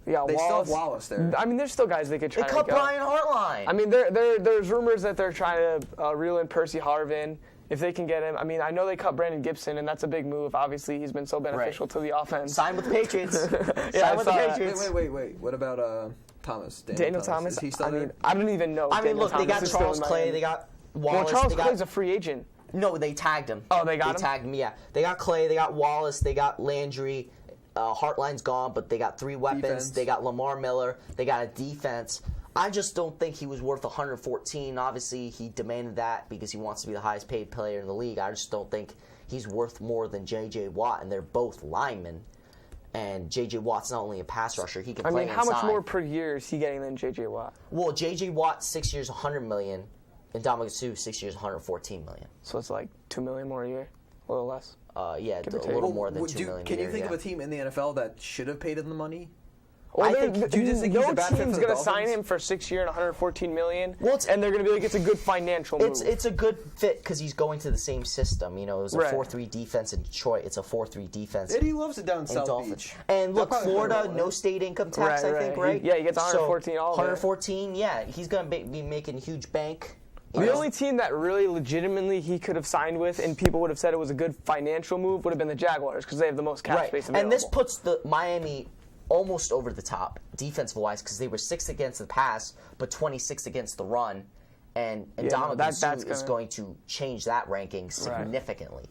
Yeah, They still Wallace. have Wallace there. I mean, there's still guys they could try They to cut go. Brian Hartline. I mean, there's rumors that they're trying to reel in Percy Harvin if they can get him. I mean, I know they cut Brandon Gibson, and that's a big move. Obviously, he's been so beneficial to the offense. Signed with the Patriots. Yeah, I Signed with the saw that. Patriots. Wait. What about Thomas? Daniel Thomas. Is he still I there? mean, I don't even know. I mean, Daniel look, they Thomas got is still Charles in Clay. Miami. They got Well, Wallace. Charles they got, Clay's a free agent. No, they tagged him. Oh, they got him? They tagged him, yeah. They got Clay, they got Wallace, they got Landry. Hartline's gone, but they got 3 weapons. Defense. They got Lamar Miller. They got a defense. I just don't think he was worth 114. Obviously, he demanded that because he wants to be the highest paid player in the league. I just don't think he's worth more than J.J. Watt, and they're both linemen. And J.J. Watt's not only a pass rusher, he can I play mean, how much inside. more per year is he getting than J.J. Watt? Well, J.J. Watt, 6 years, $100 million. And Ndamukong Suh, 6 years, $114 million. So it's like $2 million more a year, a little less. Yeah, Give a or take. little more than $2 million. Can a you year, think yeah. of a team in the NFL that should have paid him the money? Well, I think- do you just think he's no a bad fit team's for the going to sign Dolphins? him for 6 years and $114 million, Well, and they're going to be like, it's a good financial move. It's a good fit because he's going to the same system. You know, it was a Right. 4-3 defense in Detroit. It's a 4-3 defense Eddie loves it down in in South Dolphins. Beach. And look, They'll probably Florida, play well, no right? state income tax, Right, I think, right. right? Yeah, he gets 114 all of it. 114, yeah. He's going to be making huge bank. The only team that really legitimately he could have signed with and people would have said it was a good financial move would have been the Jaguars because they have the most cap Right. space available. And this puts the Miami almost over the top defensive-wise because they were 6th against the pass but 26th against the run. And Ndamukong Suh is going to change that ranking significantly.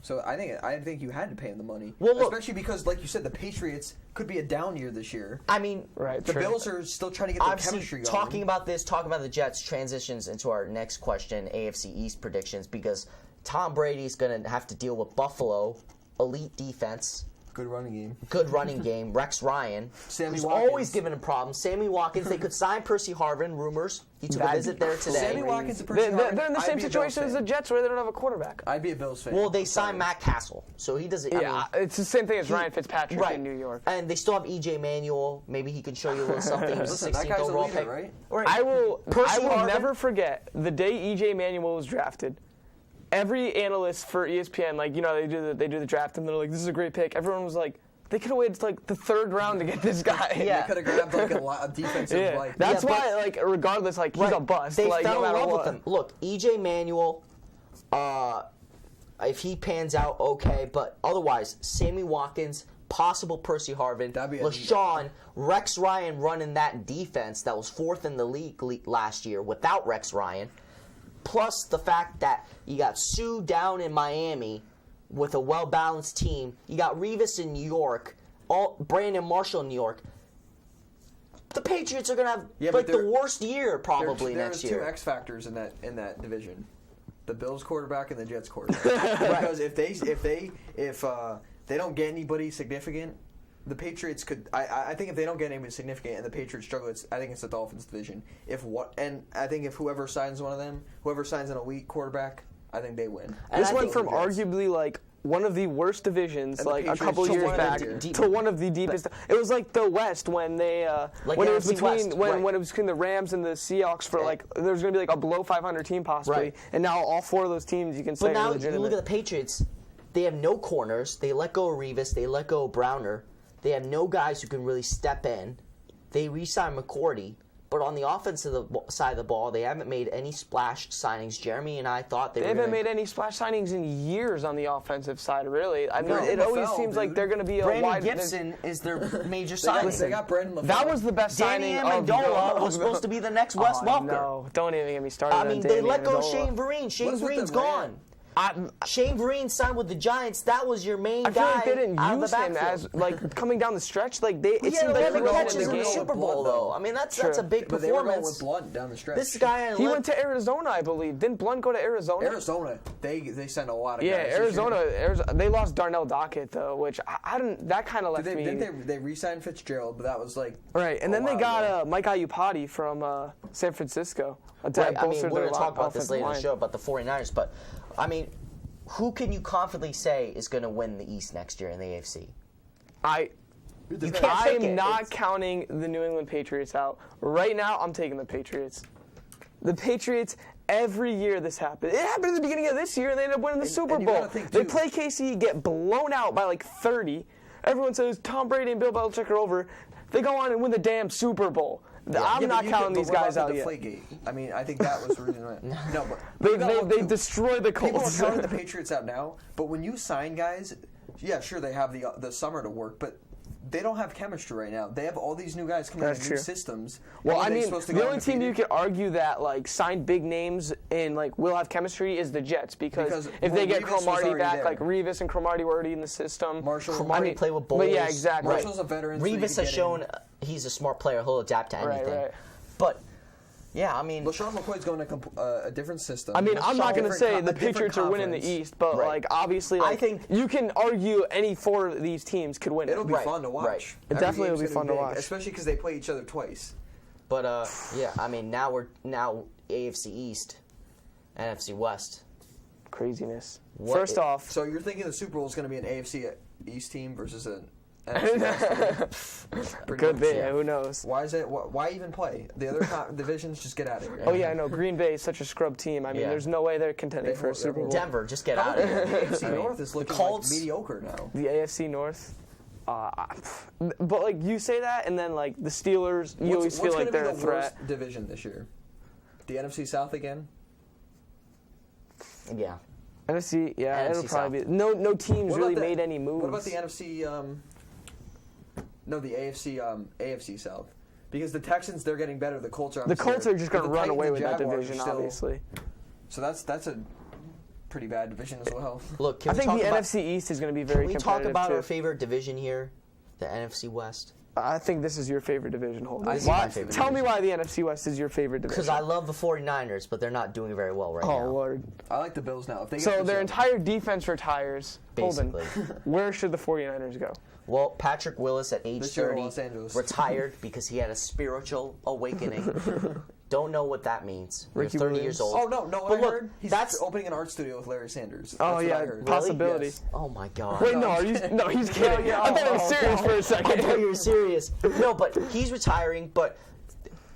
So I think you had to pay him the money. Well, look, especially because, like you said, the Patriots could be a down year this year. I mean, The Bills are still trying to get their chemistry going. Talking about the Jets transitions into our next question, AFC East predictions, because Tom Brady's going to have to deal with Buffalo, elite defense, Good running game. Good running game. Rex Ryan, Sammy who's Watkins. always given him problems. Sammy Watkins. They could sign Percy Harvin. Rumors. He took a visit there today. Sammy Watkins and Percy Harvin. They're in the I'd same be a situation Bills as the fan. Jets where they don't have a quarterback. I'd be a Bills fan. Well, they I'm sorry. signed Matt Castle, so he doesn't. Yeah, it's the same thing as Ryan Fitzpatrick right. in New York. And they still have E.J. Manuel. Maybe he can show you a little something. He was Listen, the that 16th guy's a overall leader, pick. right? Right. I will Harvin? never forget the day E.J. Manuel was drafted. Every analyst for ESPN, like, you know, they do the draft and they're like, this is a great pick. Everyone was like, they could have waited to, like, the third round to get this guy. Yeah. They could have grabbed like a defensive Yeah. like. That's Yeah, but- why, like, regardless, like, he's a bust. They like, fell no in matter love what. with him. Look, E.J. Manuel, if he pans out, okay. But otherwise, Sammy Watkins, possible Percy Harvin, That'd be a- LaShawn, Rex Ryan running that defense that was 4th in the league last year without Rex Ryan. Plus the fact that you got Sue down in Miami with a well-balanced team. You got Revis in New York, Brandon Marshall in New York. The Patriots are going to have but the worst year probably next year. There's two X factors in that division: the Bills quarterback and the Jets quarterback. Because if they don't get anybody significant, the Patriots could. I think if they don't get anybody significant and the Patriots struggle, I think it's the Dolphins division. I think if whoever signs one of them, whoever signs an elite quarterback, I think they win. This I went think from the Jets- arguably like one of the worst divisions, And the like a Patriots couple to years one of back, the to one of the deepest. It was like the West when they Like when it was NFC between West, when, right. when it was between the Rams and the Seahawks for like there was going to be like a below 500 team possibly, Right. and now all four of those teams you can say But now are you legitimate. look at the Patriots. They have no corners. They let go of Revis. They let go of Browner. They have no guys who can really step in. They re-signed McCourty. But on the offensive side of the ball, they haven't made any splash signings. Jeremy and I thought they They were haven't gonna, made any splash signings in years on the offensive side, really. I mean, No, it always LaFell, seems like dude. they're going to be a Brandon wide. Gibson is their major They got, signing. they got Brandon LaFell. That was the best Danny signing of Amendola the- was supposed to be the next Wes Oh, Welker. No, don't even get me started. I on mean, Danny they let go of Amendola. Shane Vereen. Shane What's with Vereen's the Rams? gone. Shane Vereen signed with the Giants. That was your main I feel guy like they didn't out of the use him backfield. as like coming down the stretch. Like they, He it had seemed like he 11 wasn't catches in in the the game. Super Bowl, though. I mean, that's a big But they were going performance. with Blunt down the stretch. This guy, He went to Arizona, I believe. Didn't Blunt go to Arizona? Arizona, they sent a lot of Yeah, guys. this Arizona. year. They lost Darnell Dockett though, which I didn't. That kind of left me. Didn't they re-signed Fitzgerald, but that was like Right, and a then they while got ago. Mike Iupati from San Francisco. Right, I mean, bolstered we're their going to talk about this offensive later in the line. show about the 49ers, but, I mean, who can you confidently say is going to win the East next year in the AFC? You can't I pick am it. not counting the New England Patriots out. Right now, I'm taking the Patriots. The Patriots, every year this happens. It happened at the beginning of this year, and they ended up winning the Super and you Bowl. gotta think, They too- play KC, get blown out by like 30. Everyone says Tom Brady and Bill Belichick are over. They go on and win the damn Super Bowl. I'm Yeah, not but counting these guys out yet. Deflategate? I mean, I think that was the reason. No, but They destroyed the People are Colts. counting the Patriots out now, but when you sign guys, yeah, sure they have the summer to work, but they don't have chemistry right now. They have all these new guys coming That's in new true. systems. Well, and I they're mean, supposed to the go only team you undefeated. could argue that like signed big names and like will have chemistry is the Jets because if well, they get Revis was Cromartie already back, there. like Revis and Cromartie were already in the system. Marshall, Cromartie played with Bowles. But yeah, exactly. Marshall's a veteran. so you Revis can has get shown in. he's a smart player. He'll adapt to Right, anything. right. But, yeah, I mean, LaShawn McCoy's going to a different system. I mean, I'm not going to Different say con- the a different Patriots are winning the conference. East, but Right. like obviously, I like, think- you can argue any four of these teams could win it. It'll be Right, fun to watch. right. It Every definitely game's will be gonna fun to big, watch. especially because they play each other twice. but yeah, I mean, now AFC East, NFC West. Craziness. What First i- off, So you're thinking the Super Bowl is going to be an AFC East team versus an NFC West team? Pretty could be. much. yeah. Who knows? Why is it? Why even play? The other divisions just get out of here. Oh yeah, I know. Green Bay is such a scrub team. I mean, Yeah. there's no way they're contending for a Super Bowl. Denver, just get How out of about here. the AFC I mean, North is looking Colts- like mediocre now. The AFC North. But like you say that, and then like the Steelers, you always feel like they're a What's threat. going to be the worst division this year? The NFC South again? Yeah. NFC, yeah, NFC it'll probably South. be. No teams What really about the- made any moves. What about the NFC? No, the AFC. AFC South. Because the Texans, they're getting better. The Colts are. The Colts are just going to run away with that Jaguars division, are still- obviously. So that's a pretty bad division as well. Look, can I we think talk the about, NFC East is going to be very Can we talk competitive about too. our favorite division here, the NFC West? I think this is your favorite division, Holden. This is my favorite Tell me division. why the NFC West is your favorite division. Because I love the 49ers, but they're not doing very well right now. Oh, Lord. I like the Bills now. If they get So this their up- entire defense retires. Holden, Basically. where should the 49ers go? Well, Patrick Willis at age This year in 30 Los Angeles. retired because he had a spiritual awakening. Don't know what that means. You're Ricky 30 Williams. years old. Oh, no, But what I look, heard? He's that's opening an art studio with Larry Sanders. Oh, That's what yeah, I heard. possibility. Yes. Oh my God. Wait, no, no, he's kidding. I thought it was serious for a I second. thought you were serious. No, but he's retiring. But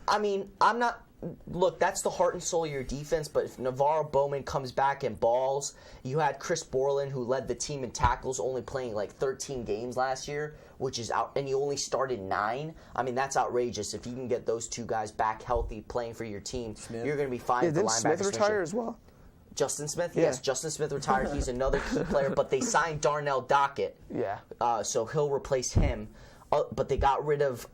I mean, I'm not. Look, that's the heart and soul of your defense. But if Navarro Bowman comes back and balls, you had Chris Borland, who led the team in tackles, only playing like 13 games last year, which is out, and you only started 9. I mean, that's outrageous. If you can get those two guys back healthy, playing for your team, you're going to be fine. Yeah, at the didn't linebacker Smith position. retire as well? Justin Smith, Yeah. yes, Justin Smith retired. He's another key player, but they signed Darnell Dockett. Yeah. So he'll replace him. But they got rid of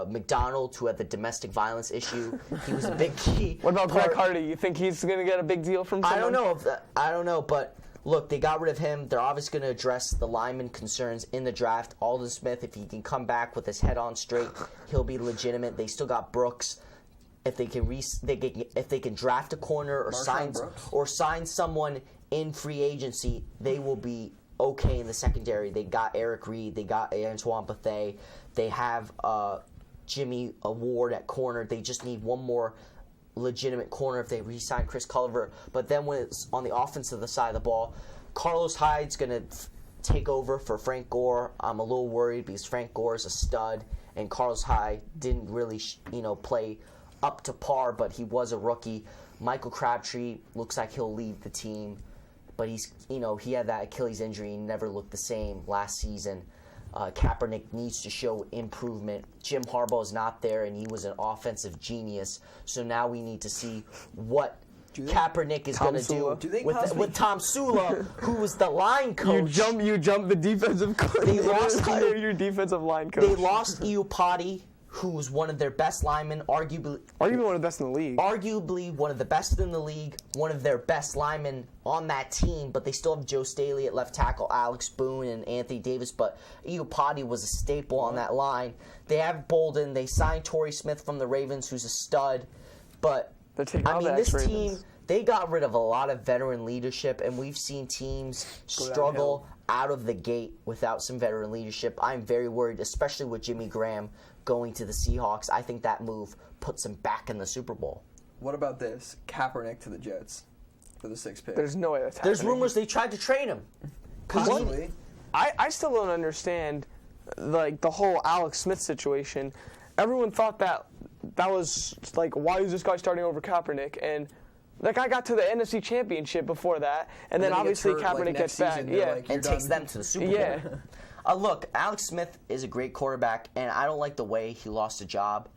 McDonald, who had the domestic violence issue. He was a big key. What about Greg part- Hardy? You think he's going to get a big deal from someone? I don't know. I don't know, but look, they got rid of him. They're obviously going to address the lineman concerns in the draft. Alden Smith, if he can come back with his head on straight, he'll be legitimate. They still got Brooks. If they can if they can draft a corner or sign someone in free agency, they will be okay in the secondary. They got Eric Reed. They got Antoine Bethea. They have Jimmy Ward at corner. They just need one more legitimate corner if they re-sign Chris Culliver. But then when it's on the offensive side of the ball, Carlos Hyde's going to take over for Frank Gore. I'm a little worried because Frank Gore is a stud, and Carlos Hyde didn't really play up to par, but he was a rookie. Michael Crabtree looks like he'll leave the team, but he had that Achilles injury and never looked the same last season. Kaepernick needs to show improvement. Jim Harbaugh is not there, and he was an offensive genius. So now we need to see what Kaepernick is going to do with Tom Sula, who was the line coach. You jump the defensive coach. They lost your defensive line coach. They lost Iupati, who was one of their best linemen, arguably one of the best in the league. Arguably one of the best in the league, one of their best linemen on that team, but they still have Joe Staley at left tackle, Alex Boone, and Anthony Davis, but Iupati was a staple on that line. They have Bolden. They signed Torrey Smith from the Ravens, who's a stud, but this team, they got rid of a lot of veteran leadership, and we've seen teams struggle out of the gate without some veteran leadership. I'm very worried, especially with Jimmy Graham going to the Seahawks. I think that move puts him back in the Super Bowl. What about this? Kaepernick to the Jets for the 6th pick. There's no way that's happening. There's rumors they tried to trade him. Possibly. I still don't understand the whole Alex Smith situation. Everyone thought that was like, why is this guy starting over Kaepernick? And that guy got to the NFC Championship before that, and then obviously Kaepernick gets back. And takes them to the Super Bowl. Yeah. Look, Alex Smith is a great quarterback, and I don't like the way he lost a job.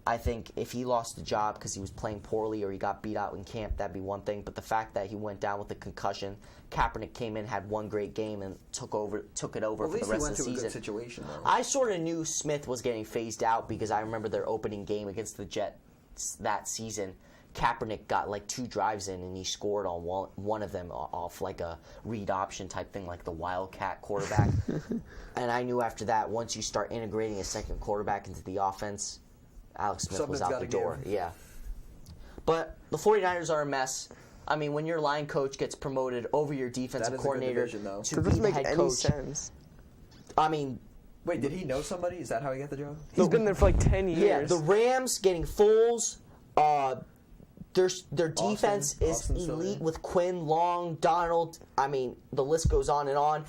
I think if he lost the job because he was playing poorly or he got beat out in camp, that'd be one thing. But the fact that he went down with a concussion, Kaepernick came in, had one great game, and took it over for the rest of the season. A good situation, though. I sort of knew Smith was getting phased out because I remember their opening game against the Jets that season. Kaepernick got like 2 drives in, and he scored on one of them off like a read option type thing, like the Wildcat quarterback. And I knew after that, once you start integrating a second quarterback into the offense, Alex Smith was out the door. Yeah. But the 49ers are a mess. I mean, when your line coach gets promoted over your defensive coordinator to be the head coach. Sense. I mean, wait, did he know somebody? Is that how he got the job? He's been there for like 10 years. Yeah, the Rams getting Foles. Their defense is elite with Quinn, Long, Donald. I mean, the list goes on and on.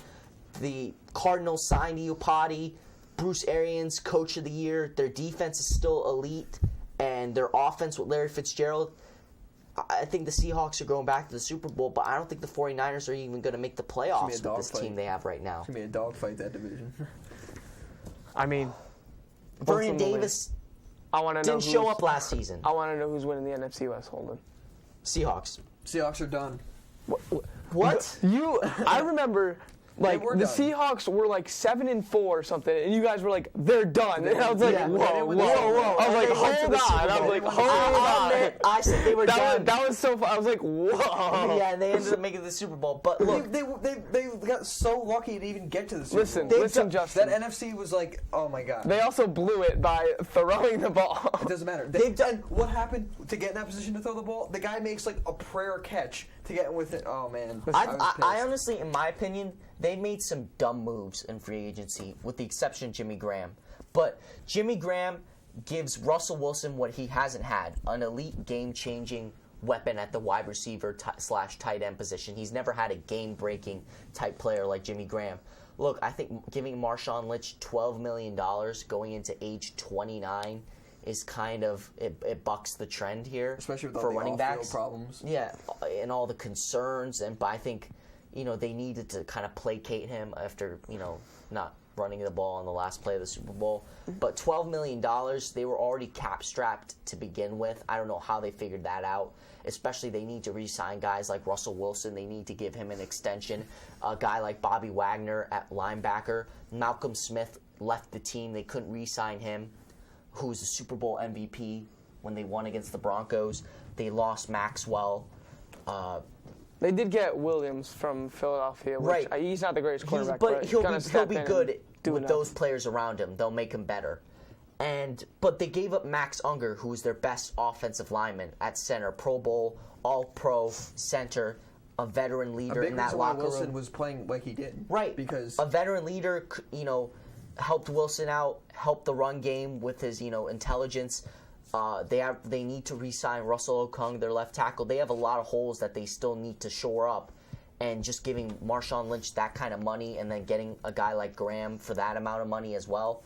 The Cardinals signed Iupati. Bruce Arians, Coach of the Year. Their defense is still elite, and their offense with Larry Fitzgerald. I think the Seahawks are going back to the Super Bowl, but I don't think the 49ers are even going to make the playoffs with this team they have right now. It's going to be a dogfight, that division. I mean, Vernon Davis didn't show up last season. I want to know who's winning the NFC West, Holden. Seahawks. Seahawks are done. What? I remember Like were the done. Seahawks were like 7-4 or something, and you guys were like, they're done. And I was like, Yeah, whoa, they whoa, went to the Super whoa. Bowl. I was like, They went to hold the Super on. I was Bowl. like, They hold went to the on. Super Bowl. I said they were done. That was so fun. I was like, whoa. Yeah, and they ended up making the Super Bowl. But look, They got so lucky to even get to the Super Listen, Bowl. listen, Justin. That NFC was like, oh my god. They also blew it by throwing the ball. It doesn't matter. They've done- And what happened to get in that position to throw the ball? The guy makes like a prayer catch to get with it. Oh man, was I pissed. honestly, in my opinion, they made some dumb moves in free agency, with the exception of Jimmy Graham. But Jimmy Graham gives Russell Wilson what he hasn't had: an elite, game-changing weapon at the wide receiver slash tight end position. He's never had a game-breaking type player like Jimmy Graham. Look, I think giving Marshawn Lynch $12 million going into age 29 is kind of it bucks the trend here, especially with all for the running off-field backs. problems. Yeah, and all the concerns, but I think they needed to kind of placate him after not running the ball on the last play of the Super Bowl. But $12 million, they were already cap strapped to begin with. I don't know how they figured that out. Especially they need to re-sign guys like Russell Wilson. They need to give him an extension. A guy like Bobby Wagner at linebacker. Malcolm Smith left the team. They couldn't re-sign him, who's a Super Bowl MVP when they won against the Broncos. They lost Maxwell. They did get Williams from Philadelphia, which Right. He's not the greatest quarterback, but he's he'll gonna be step good in with enough. those players around him. They'll make him better. But they gave up Max Unger, who's their best offensive lineman at center, Pro Bowl, All-Pro center, a veteran leader in that locker Wilson room. was playing like he did. Right, because a veteran leader, helped Wilson out, helped the run game with his, intelligence. They need to re-sign Russell Okung, their left tackle. They have a lot of holes that they still need to shore up. And just giving Marshawn Lynch that kind of money and then getting a guy like Graham for that amount of money as well,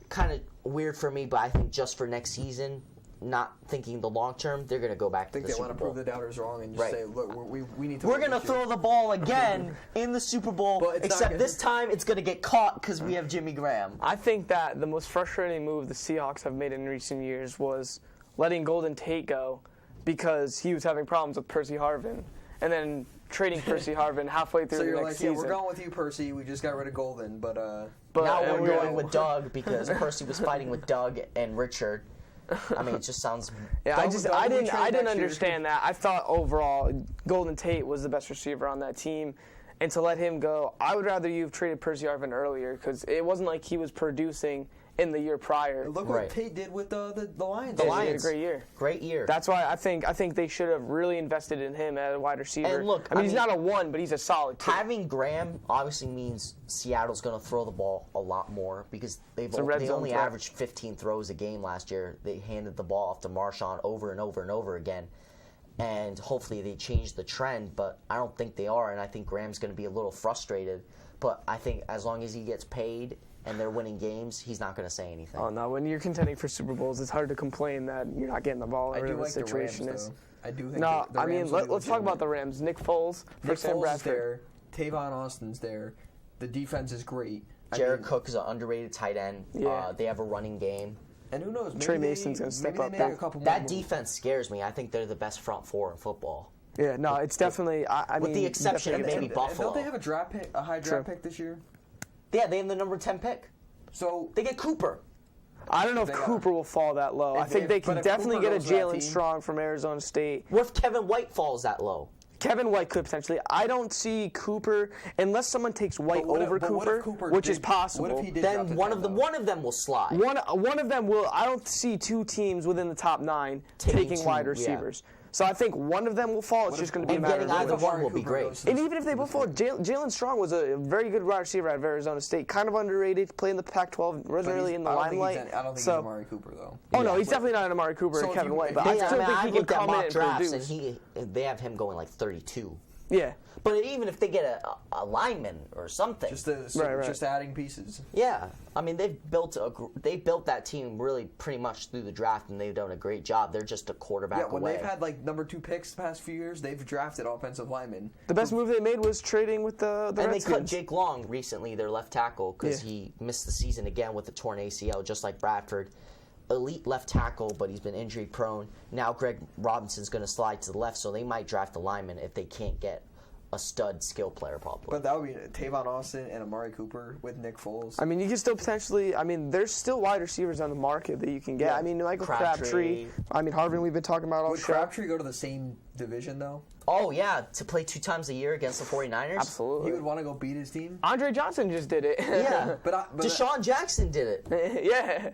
kind of weird for me. But I think just for next season, not thinking the long term, they're going to go back to the Super Bowl. I think they want to prove the doubters wrong and just Right. say, look, we need to. We're going to throw the ball again in the Super Bowl, But it's not except gonna- this time it's going to get caught because we have Jimmy Graham. I think that the most frustrating move the Seahawks have made in recent years was letting Golden Tate go because he was having problems with Percy Harvin, and then trading Percy Harvin halfway through So the you're next like, yeah, season. we're going with you, Percy. We just got rid of Golden, but Now and we're going with Doug because Percy was fighting with Doug and Richard. I mean, it just sounds. Yeah, Doug I will be didn't traded next year. understand that. I thought overall Golden Tate was the best receiver on that team, and to let him go, I would rather you have traded Percy Harvin earlier because it wasn't like he was producing in the year prior. look Right. what Tate did with the Lions. The He Lions. had a great year. Great year. That's why I think they should have really invested in him as a wide receiver. And look, I mean, he's I mean, not a 1, but he's a solid 2. Having Graham obviously means Seattle's going to throw the ball a lot more because they a red zone only threat. averaged 15 throws a game last year. They handed the ball off to Marshawn over and over and over again. And hopefully they change the trend, but I don't think they are, and I think Graham's going to be a little frustrated. But I think as long as he gets paid and they're winning games, he's not going to say anything. Oh no! When you're contending for Super Bowls, it's hard to complain that you're not getting the ball. I Or do the like the Rams, situation is. though. I do think No, the I mean Rams will be let's talk about legitimate. the Rams. Nick Foles for Nick Sam Foles is Bradford. there. Tavon Austin's there. The defense is great. Jared Cook is an underrated tight end. Yeah. They have a running game. And who knows? Maybe Trey Mason's gonna step maybe up. They make a couple more That moves. defense scares me. I think they're the best front four in football. Yeah, no, it's definitely. I With mean, the exception of definitely maybe good. And Buffalo. don't they have a draft pick, a high draft pick this year? Yeah, they have the number 10 pick. So They get Cooper. I don't know if They got- Cooper will fall that low. I think they can but if definitely Cooper get a goes to that Jalen team- Strong from Arizona State. What if Kevin White falls that low? Kevin White could potentially. I don't see Cooper unless someone takes White But what if- over but what if Cooper, Cooper which did- is possible. what if he did drop Then to one 10, of them though? one of them will slide. One of them will. I don't see 2 teams within the top 9 Taking taking 2, wide yeah. receivers. So I think one of them will fall. It's just going to be a and matter getting of either which. one will be great. And even if they both fall, Jalen Strong was a very good wide receiver out of Arizona State. Kind of underrated. Played in the Pac-12. Wasn't really in the limelight. I don't think he's so, Amari Cooper though. oh no, he's definitely not an Amari Cooper So or if Kevin you- White. if But you- I still think I he can looked at come in mock and drafts, produce. and they have him going like 32. Yeah. But even if they get a lineman or something, Just adding pieces. yeah. I mean, they built that team really pretty much through the draft, and they've done a great job. They're just a quarterback Yeah, when away. they've had like number 2 picks the past few years, they've drafted offensive linemen. The best move they made was trading with the and they Redskins. cut Jake Long recently, their left tackle, because Yeah. he missed the season again with a torn ACL, just like Bradford. Elite left tackle, but he's been injury prone. Now Greg Robinson's going to slide to the left, so they might draft a lineman if they can't get a stud skill player probably. But that would be Tavon Austin and Amari Cooper with Nick Foles. I mean, you can still potentially. I mean, there's still wide receivers on the market that you can get. Yeah. I mean, Michael Crabtree. I mean, Harvin. We've been talking about all Would show. Crabtree go to the same division though? Oh yeah, to play 2 times a year against the 49ers. Absolutely. He would want to go beat his team. Andre Johnson just did it. Yeah, But Deshaun Jackson did it. Yeah.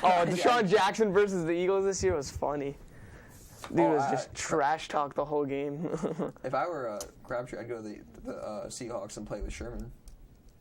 Oh, Deshaun Jackson versus the Eagles this year was funny. Dude was just trash talk the whole game. If I were Crabtree, I'd go to the Seahawks and play with Sherman.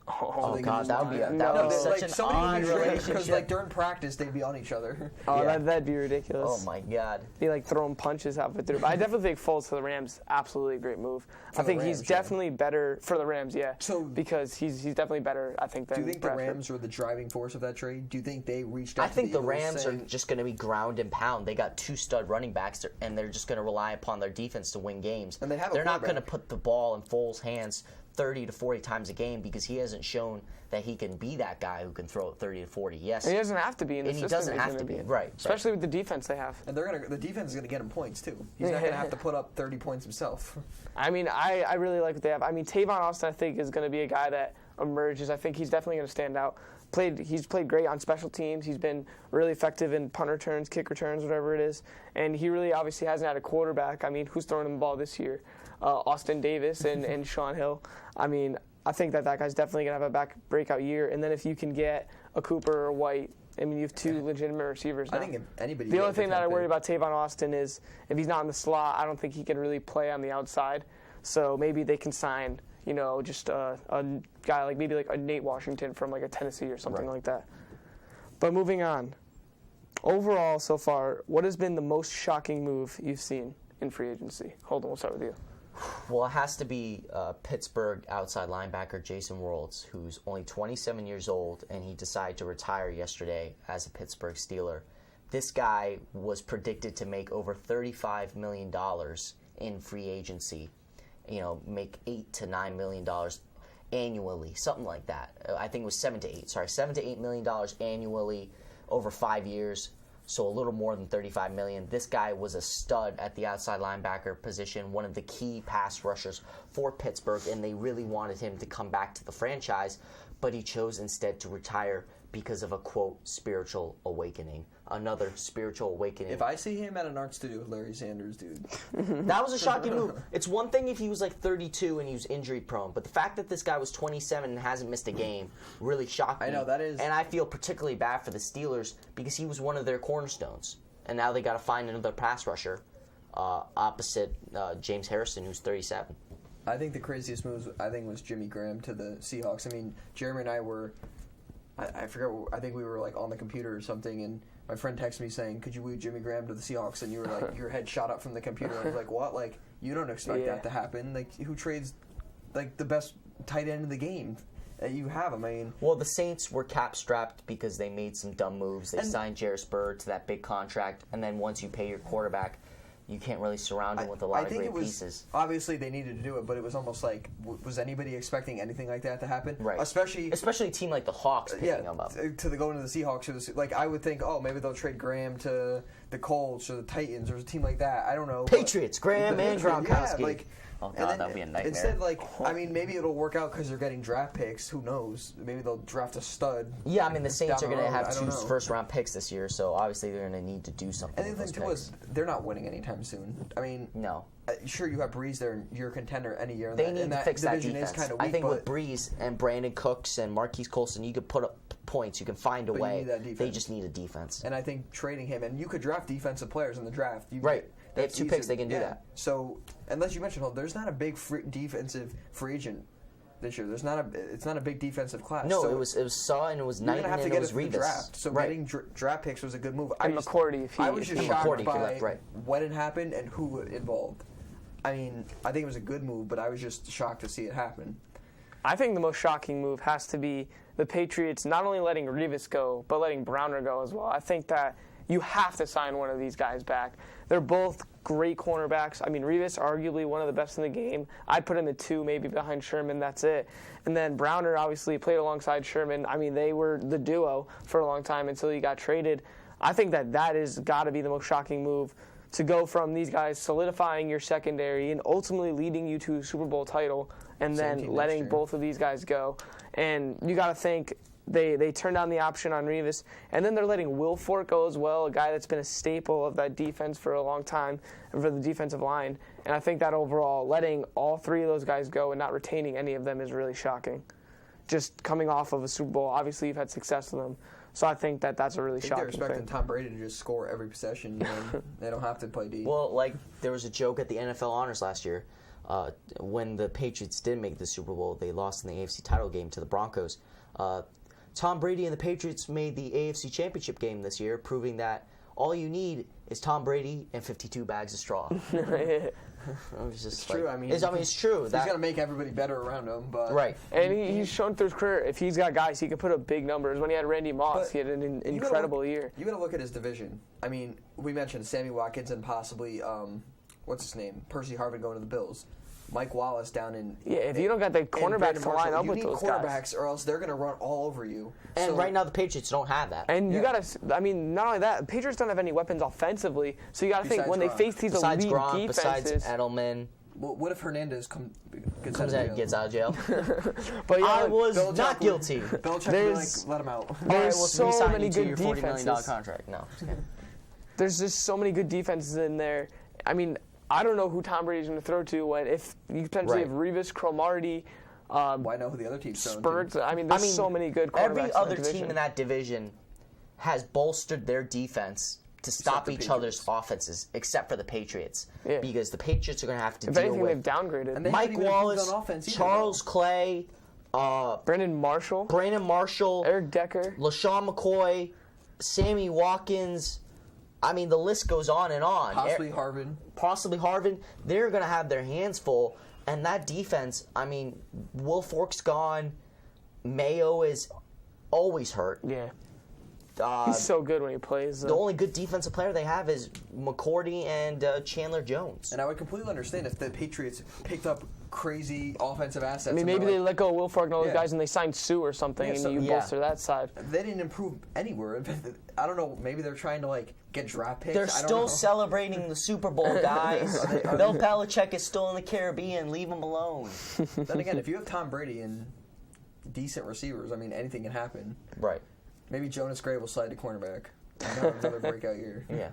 Oh God, that would be No. such an odd because relationship. like during practice they'd be on each other. Oh, Yeah. that'd be ridiculous. Oh my God. Be like throwing punches halfway through. But I definitely think Foles to the Rams, absolutely a great move. I the think Rams, he's yeah. definitely better for the Rams, yeah. So- because he's definitely better, I think, than Do you think Bradford. the Rams were the driving force of that trade? Do you think they reached out I to think the Eagles Rams are saying, just going to be ground and pound. They got 2 stud running backs, and they're just going to rely upon their defense to win games. And they have a They're not going to quarterback. put the ball in Foles' hands 30 to 40 times a game because he hasn't shown that he can be that guy who can throw it 30 to 40. Yes, And he doesn't have to be in the And he system. doesn't he's have gonna to be, in. right. Especially with the defense they have. and the defense is going to get him points too. He's not going to have to put up 30 points himself. I mean, I really like what they have. I mean, Tavon Austin, I think, is going to be a guy that emerges. I think he's definitely going to stand out. He's played great on special teams. He's been really effective in punt returns, kick returns, whatever it is. And he really obviously hasn't had a quarterback. I mean, who's throwing him the ball this year? Austin Davis and Sean Hill. I mean, I think that guy's definitely going to have a breakout year. And then if you can get a Cooper or a White, I mean, you have 2 legitimate receivers now. I think if anybody. The only thing that I worry about Tavon Austin is if he's not in the slot, I don't think he can really play on the outside. So maybe they can sign, just a guy like maybe like a Nate Washington from like a Tennessee or something like that. But moving on. Overall, so far, what has been the most shocking move you've seen in free agency? Hold on, we'll start with you. Well, it has to be Pittsburgh outside linebacker Jason Worlds, who's only 27 years old, and he decided to retire yesterday as a Pittsburgh Steeler. This guy was predicted to make over $35 million in free agency, make $8 to $9 million annually, something like that. I think it was $7 to $8 million annually over 5 years. So a little more than $35 million. This guy was a stud at the outside linebacker position, one of the key pass rushers for Pittsburgh, and they really wanted him to come back to the franchise, but he chose instead to retire because of a, quote, spiritual awakening. Another spiritual awakening. If I see him at an art studio with Larry Sanders, dude. That was a shocking move. It's one thing if he was like 32 and he was injury prone, but the fact that this guy was 27 and hasn't missed a game really shocked me. I know, that is. And I feel particularly bad for the Steelers because he was one of their cornerstones. And now they got to find another pass rusher opposite James Harrison, who's 37. I think the craziest move, was Jimmy Graham to the Seahawks. I mean, Jeremy and I were, I forget, I think we were like on the computer or something, and my friend texted me saying, "Could you woo Jimmy Graham to the Seahawks?" And you were like, your head shot up from the computer. I was like, what? Like, you don't expect that to happen. Like, who trades, like, the best tight end in the game that you have? I mean, Well, the Saints were cap-strapped because they made some dumb moves. They signed Jarris Burr to that big contract, and then once you pay your quarterback, you can't really surround him with a lot of great pieces. Obviously, they needed to do it, but it was almost like, was anybody expecting anything like that to happen? Right. Especially a team like the Hawks picking him up. to the going to the Seahawks. It was like, I would think, oh, maybe they'll trade Graham to the Colts or the Titans or a team like that. I don't know. Patriots, Graham and Gronkowski. Yeah, like, Oh, and God, then that would be a nightmare. Instead, I mean, maybe it'll work out because they're getting draft picks. Who knows? Maybe they'll draft a stud. Yeah, I mean, the Saints are down the going to road. have I don't 2 know. first-round picks this year, so obviously they're going to need to do something And the with thing, those too, picks. is they're not winning anytime soon. I mean, No. Sure, you have Breeze there, and you're a contender any year. They need to fix that division defense. is kind of weak, I think but with Breeze and Brandon Cooks and Marquise Colston, you could put up points. You can find a But you way. need that defense. They just need a defense. And I think trading him, and you could draft defensive players in the draft. Right. They have that's 2 picks, they can do that. So, unless you mentioned, there's not a big defensive free agent this year. It's not a big defensive class. No, so it was Saw and it was you're Knighton gonna have to and get it was to the Revis. draft. So right. getting draft picks was a good move. And McCourty, I was just and shocked McCourty by left, right. when it happened and who involved. I mean, I think it was a good move, but I was just shocked to see it happen. I think the most shocking move has to be the Patriots not only letting Revis go, but letting Browner go as well. I think that you have to sign one of these guys back. They're both great cornerbacks. I mean, Revis, arguably one of the best in the game. I'd put him at 2, maybe behind Sherman, that's it. And then Browner obviously played alongside Sherman. I mean, they were the duo for a long time until he got traded. I think that is got to be the most shocking move to go from these guys solidifying your secondary and ultimately leading you to a Super Bowl title, and then letting both of these guys go. And you got to think they turned down the option on Revis, and then they're letting Will Fork go as well, a guy that's been a staple of that defense for a long time and for the defensive line. And I think that overall, letting all three of those guys go and not retaining any of them is really shocking. Just coming off of a Super Bowl, obviously you've had success with them. So I think that's a really shocking they're expecting thing. Tom Brady to just score every possession. They don't have to play D. Well, like there was a joke at the NFL Honors last year when the Patriots did make the Super Bowl. They lost in the AFC title game to the Broncos. Tom Brady and the Patriots made the AFC Championship game this year, proving that all you need is Tom Brady and 52 bags of straw. It's true. I mean, it's true. He's got to make everybody better around him. But right. And he's shown through his career, if he's got guys, he can put up big numbers. When he had Randy Moss, he had an incredible year. You got to look at his division. I mean, we mentioned Sammy Watkins and possibly, what's his name? Percy Harvin going to the Bills. Mike Wallace down in... Yeah, if you don't got the cornerbacks to line up with those guys. You need cornerbacks or else they're going to run all over you. And right now the Patriots don't have that. And you got to... I mean, not only that, the Patriots don't have any weapons offensively, so you got to think when they face these elite defenses... Besides Edelman... Well, what if Hernandez gets out of jail? But yeah, I was not guilty. Belichick would like, let him out. All right, well, so many good your $40 million contract. No. There's just so many good defenses in there. I mean, I don't know who Tom Brady's going to throw to if you potentially have Revis, Cromartie. Why know who the other team's Spurts. I mean, there's so many good quarterbacks. Every other team in that division has bolstered their defense to stop each other's offenses, except for the Patriots. Yeah. Because the Patriots are going to have to if deal anything, with they've downgraded. And they Mike Wallace, Charles Clay, Brandon Marshall, Eric Decker, LaShawn McCoy, Sammy Watkins. I mean, the list goes on and on. Possibly Harvin. They're going to have their hands full. And that defense, I mean, Will Fork's gone. Mayo is always hurt. Yeah. He's so good when he plays. The only good defensive player they have is McCourty and Chandler Jones. And I would completely understand if the Patriots picked up crazy offensive assets. I mean, maybe they let go of Will Fork and all those guys and they signed Sue or something, and you bolster that side. They didn't improve anywhere. I don't know. Maybe they're trying to get draft picks. They're still celebrating the Super Bowl, guys. Bill Belichick is still in the Caribbean. Leave him alone. Then again, if you have Tom Brady and decent receivers, I mean, anything can happen. Right. Maybe Jonas Gray will slide to cornerback and have another breakout year. Yeah.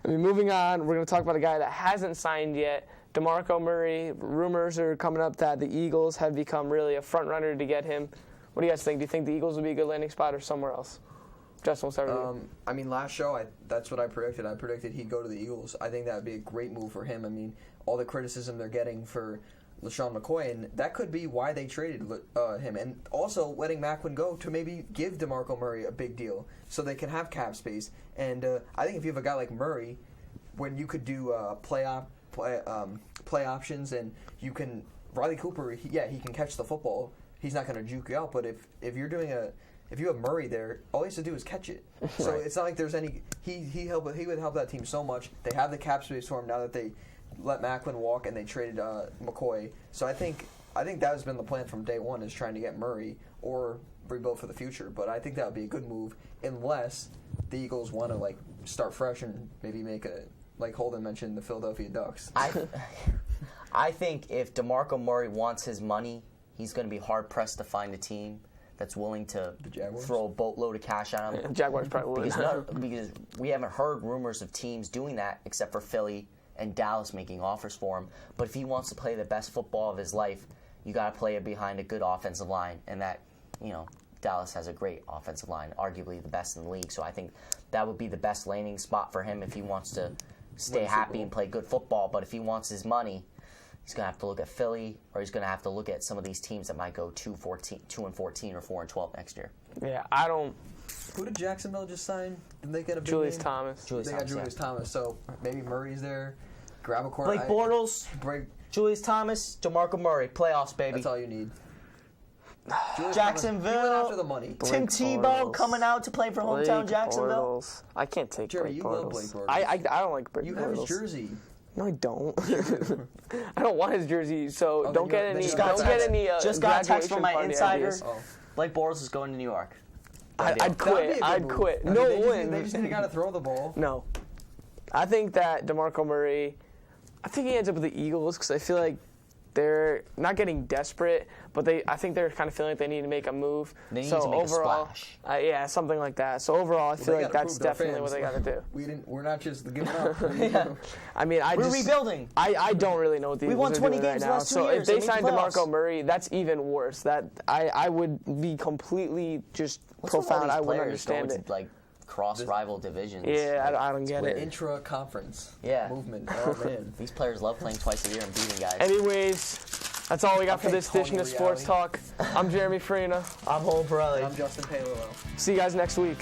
I mean, moving on, we're going to talk about a guy that hasn't signed yet, DeMarco Murray. Rumors are coming up that the Eagles have become really a front runner to get him. What do you guys think? Do you think the Eagles will be a good landing spot or somewhere else? Justin, we'll start with you. I mean, last show, that's what I predicted. I predicted he'd go to the Eagles. I think that would be a great move for him. I mean, all the criticism they're getting for LaShawn McCoy, and that could be why they traded him. And also letting Macklin go to maybe give DeMarco Murray a big deal so they can have cap space. And I think if you have a guy like Murray, when you could do play options, and you can Riley Cooper, he can catch the football. He's not going to juke you out. But if you're doing if you have Murray there, all he has to do is catch it. So it's not like there's any. He would help that team so much. They have the cap space for him now that they let Macklin walk and they traded McCoy. So I think that has been the plan from day one, is trying to get Murray or rebuild for the future. But I think that would be a good move unless the Eagles want to start fresh and maybe make like Holden mentioned, the Philadelphia Ducks. I think if DeMarco Murray wants his money, he's going to be hard pressed to find a team that's willing to throw a boatload of cash at him. Jaguars probably would. Because we haven't heard rumors of teams doing that except for Philly and Dallas making offers for him. But if he wants to play the best football of his life, you got to play it behind a good offensive line. And that, Dallas has a great offensive line, arguably the best in the league. So I think that would be the best landing spot for him if he wants to stay happy and play good football. But if he wants his money, he's going to have to look at Philly, or he's going to have to look at some of these teams that might go 2-14 or 4-12 next year. Yeah, I don't. Who did Jacksonville just sign? Did they get a big Julius name? Thomas. They got Julius Thomas, so maybe Murray's there. Grab a quarter. Blake Bortles, Julius Thomas, DeMarco Murray, playoffs, baby. That's all you need. Jacksonville. Thomas, he went after the money. Tim Tebow coming out to play for hometown Jacksonville. Bortles. I can't take Jeremy, Blake you Bortles. love Blake Bortles. I don't like Blake Bortles. You have his jersey. No, I don't. I don't want his jersey, so don't get any. Just got a text from my insider. Blake Bortles is going to New York. I'd quit. No way. They just got to throw the ball. No. I think that DeMarco Murray, I think he ends up with the Eagles because I feel like they're not getting desperate, but I think they're kind of feeling like they need to make a move. They need to make a splash. Yeah, something like that. So overall, I feel like that's definitely what they got to do. We're not just giving up. Yeah. I mean, we're rebuilding. I don't really know what the Eagles are doing right now. So if they sign DeMarco Murray, that's even worse. That I would be completely just profound. I wouldn't understand it. Like cross-rival divisions. Yeah, I don't get it. Intra-conference movement. Oh, man. These players love playing twice a year and beating guys. Anyways, that's all we got for this edition of Sports Talk. I'm Jeremy Farina. I'm Holden Pirelli. I'm Justin Palillo. See you guys next week.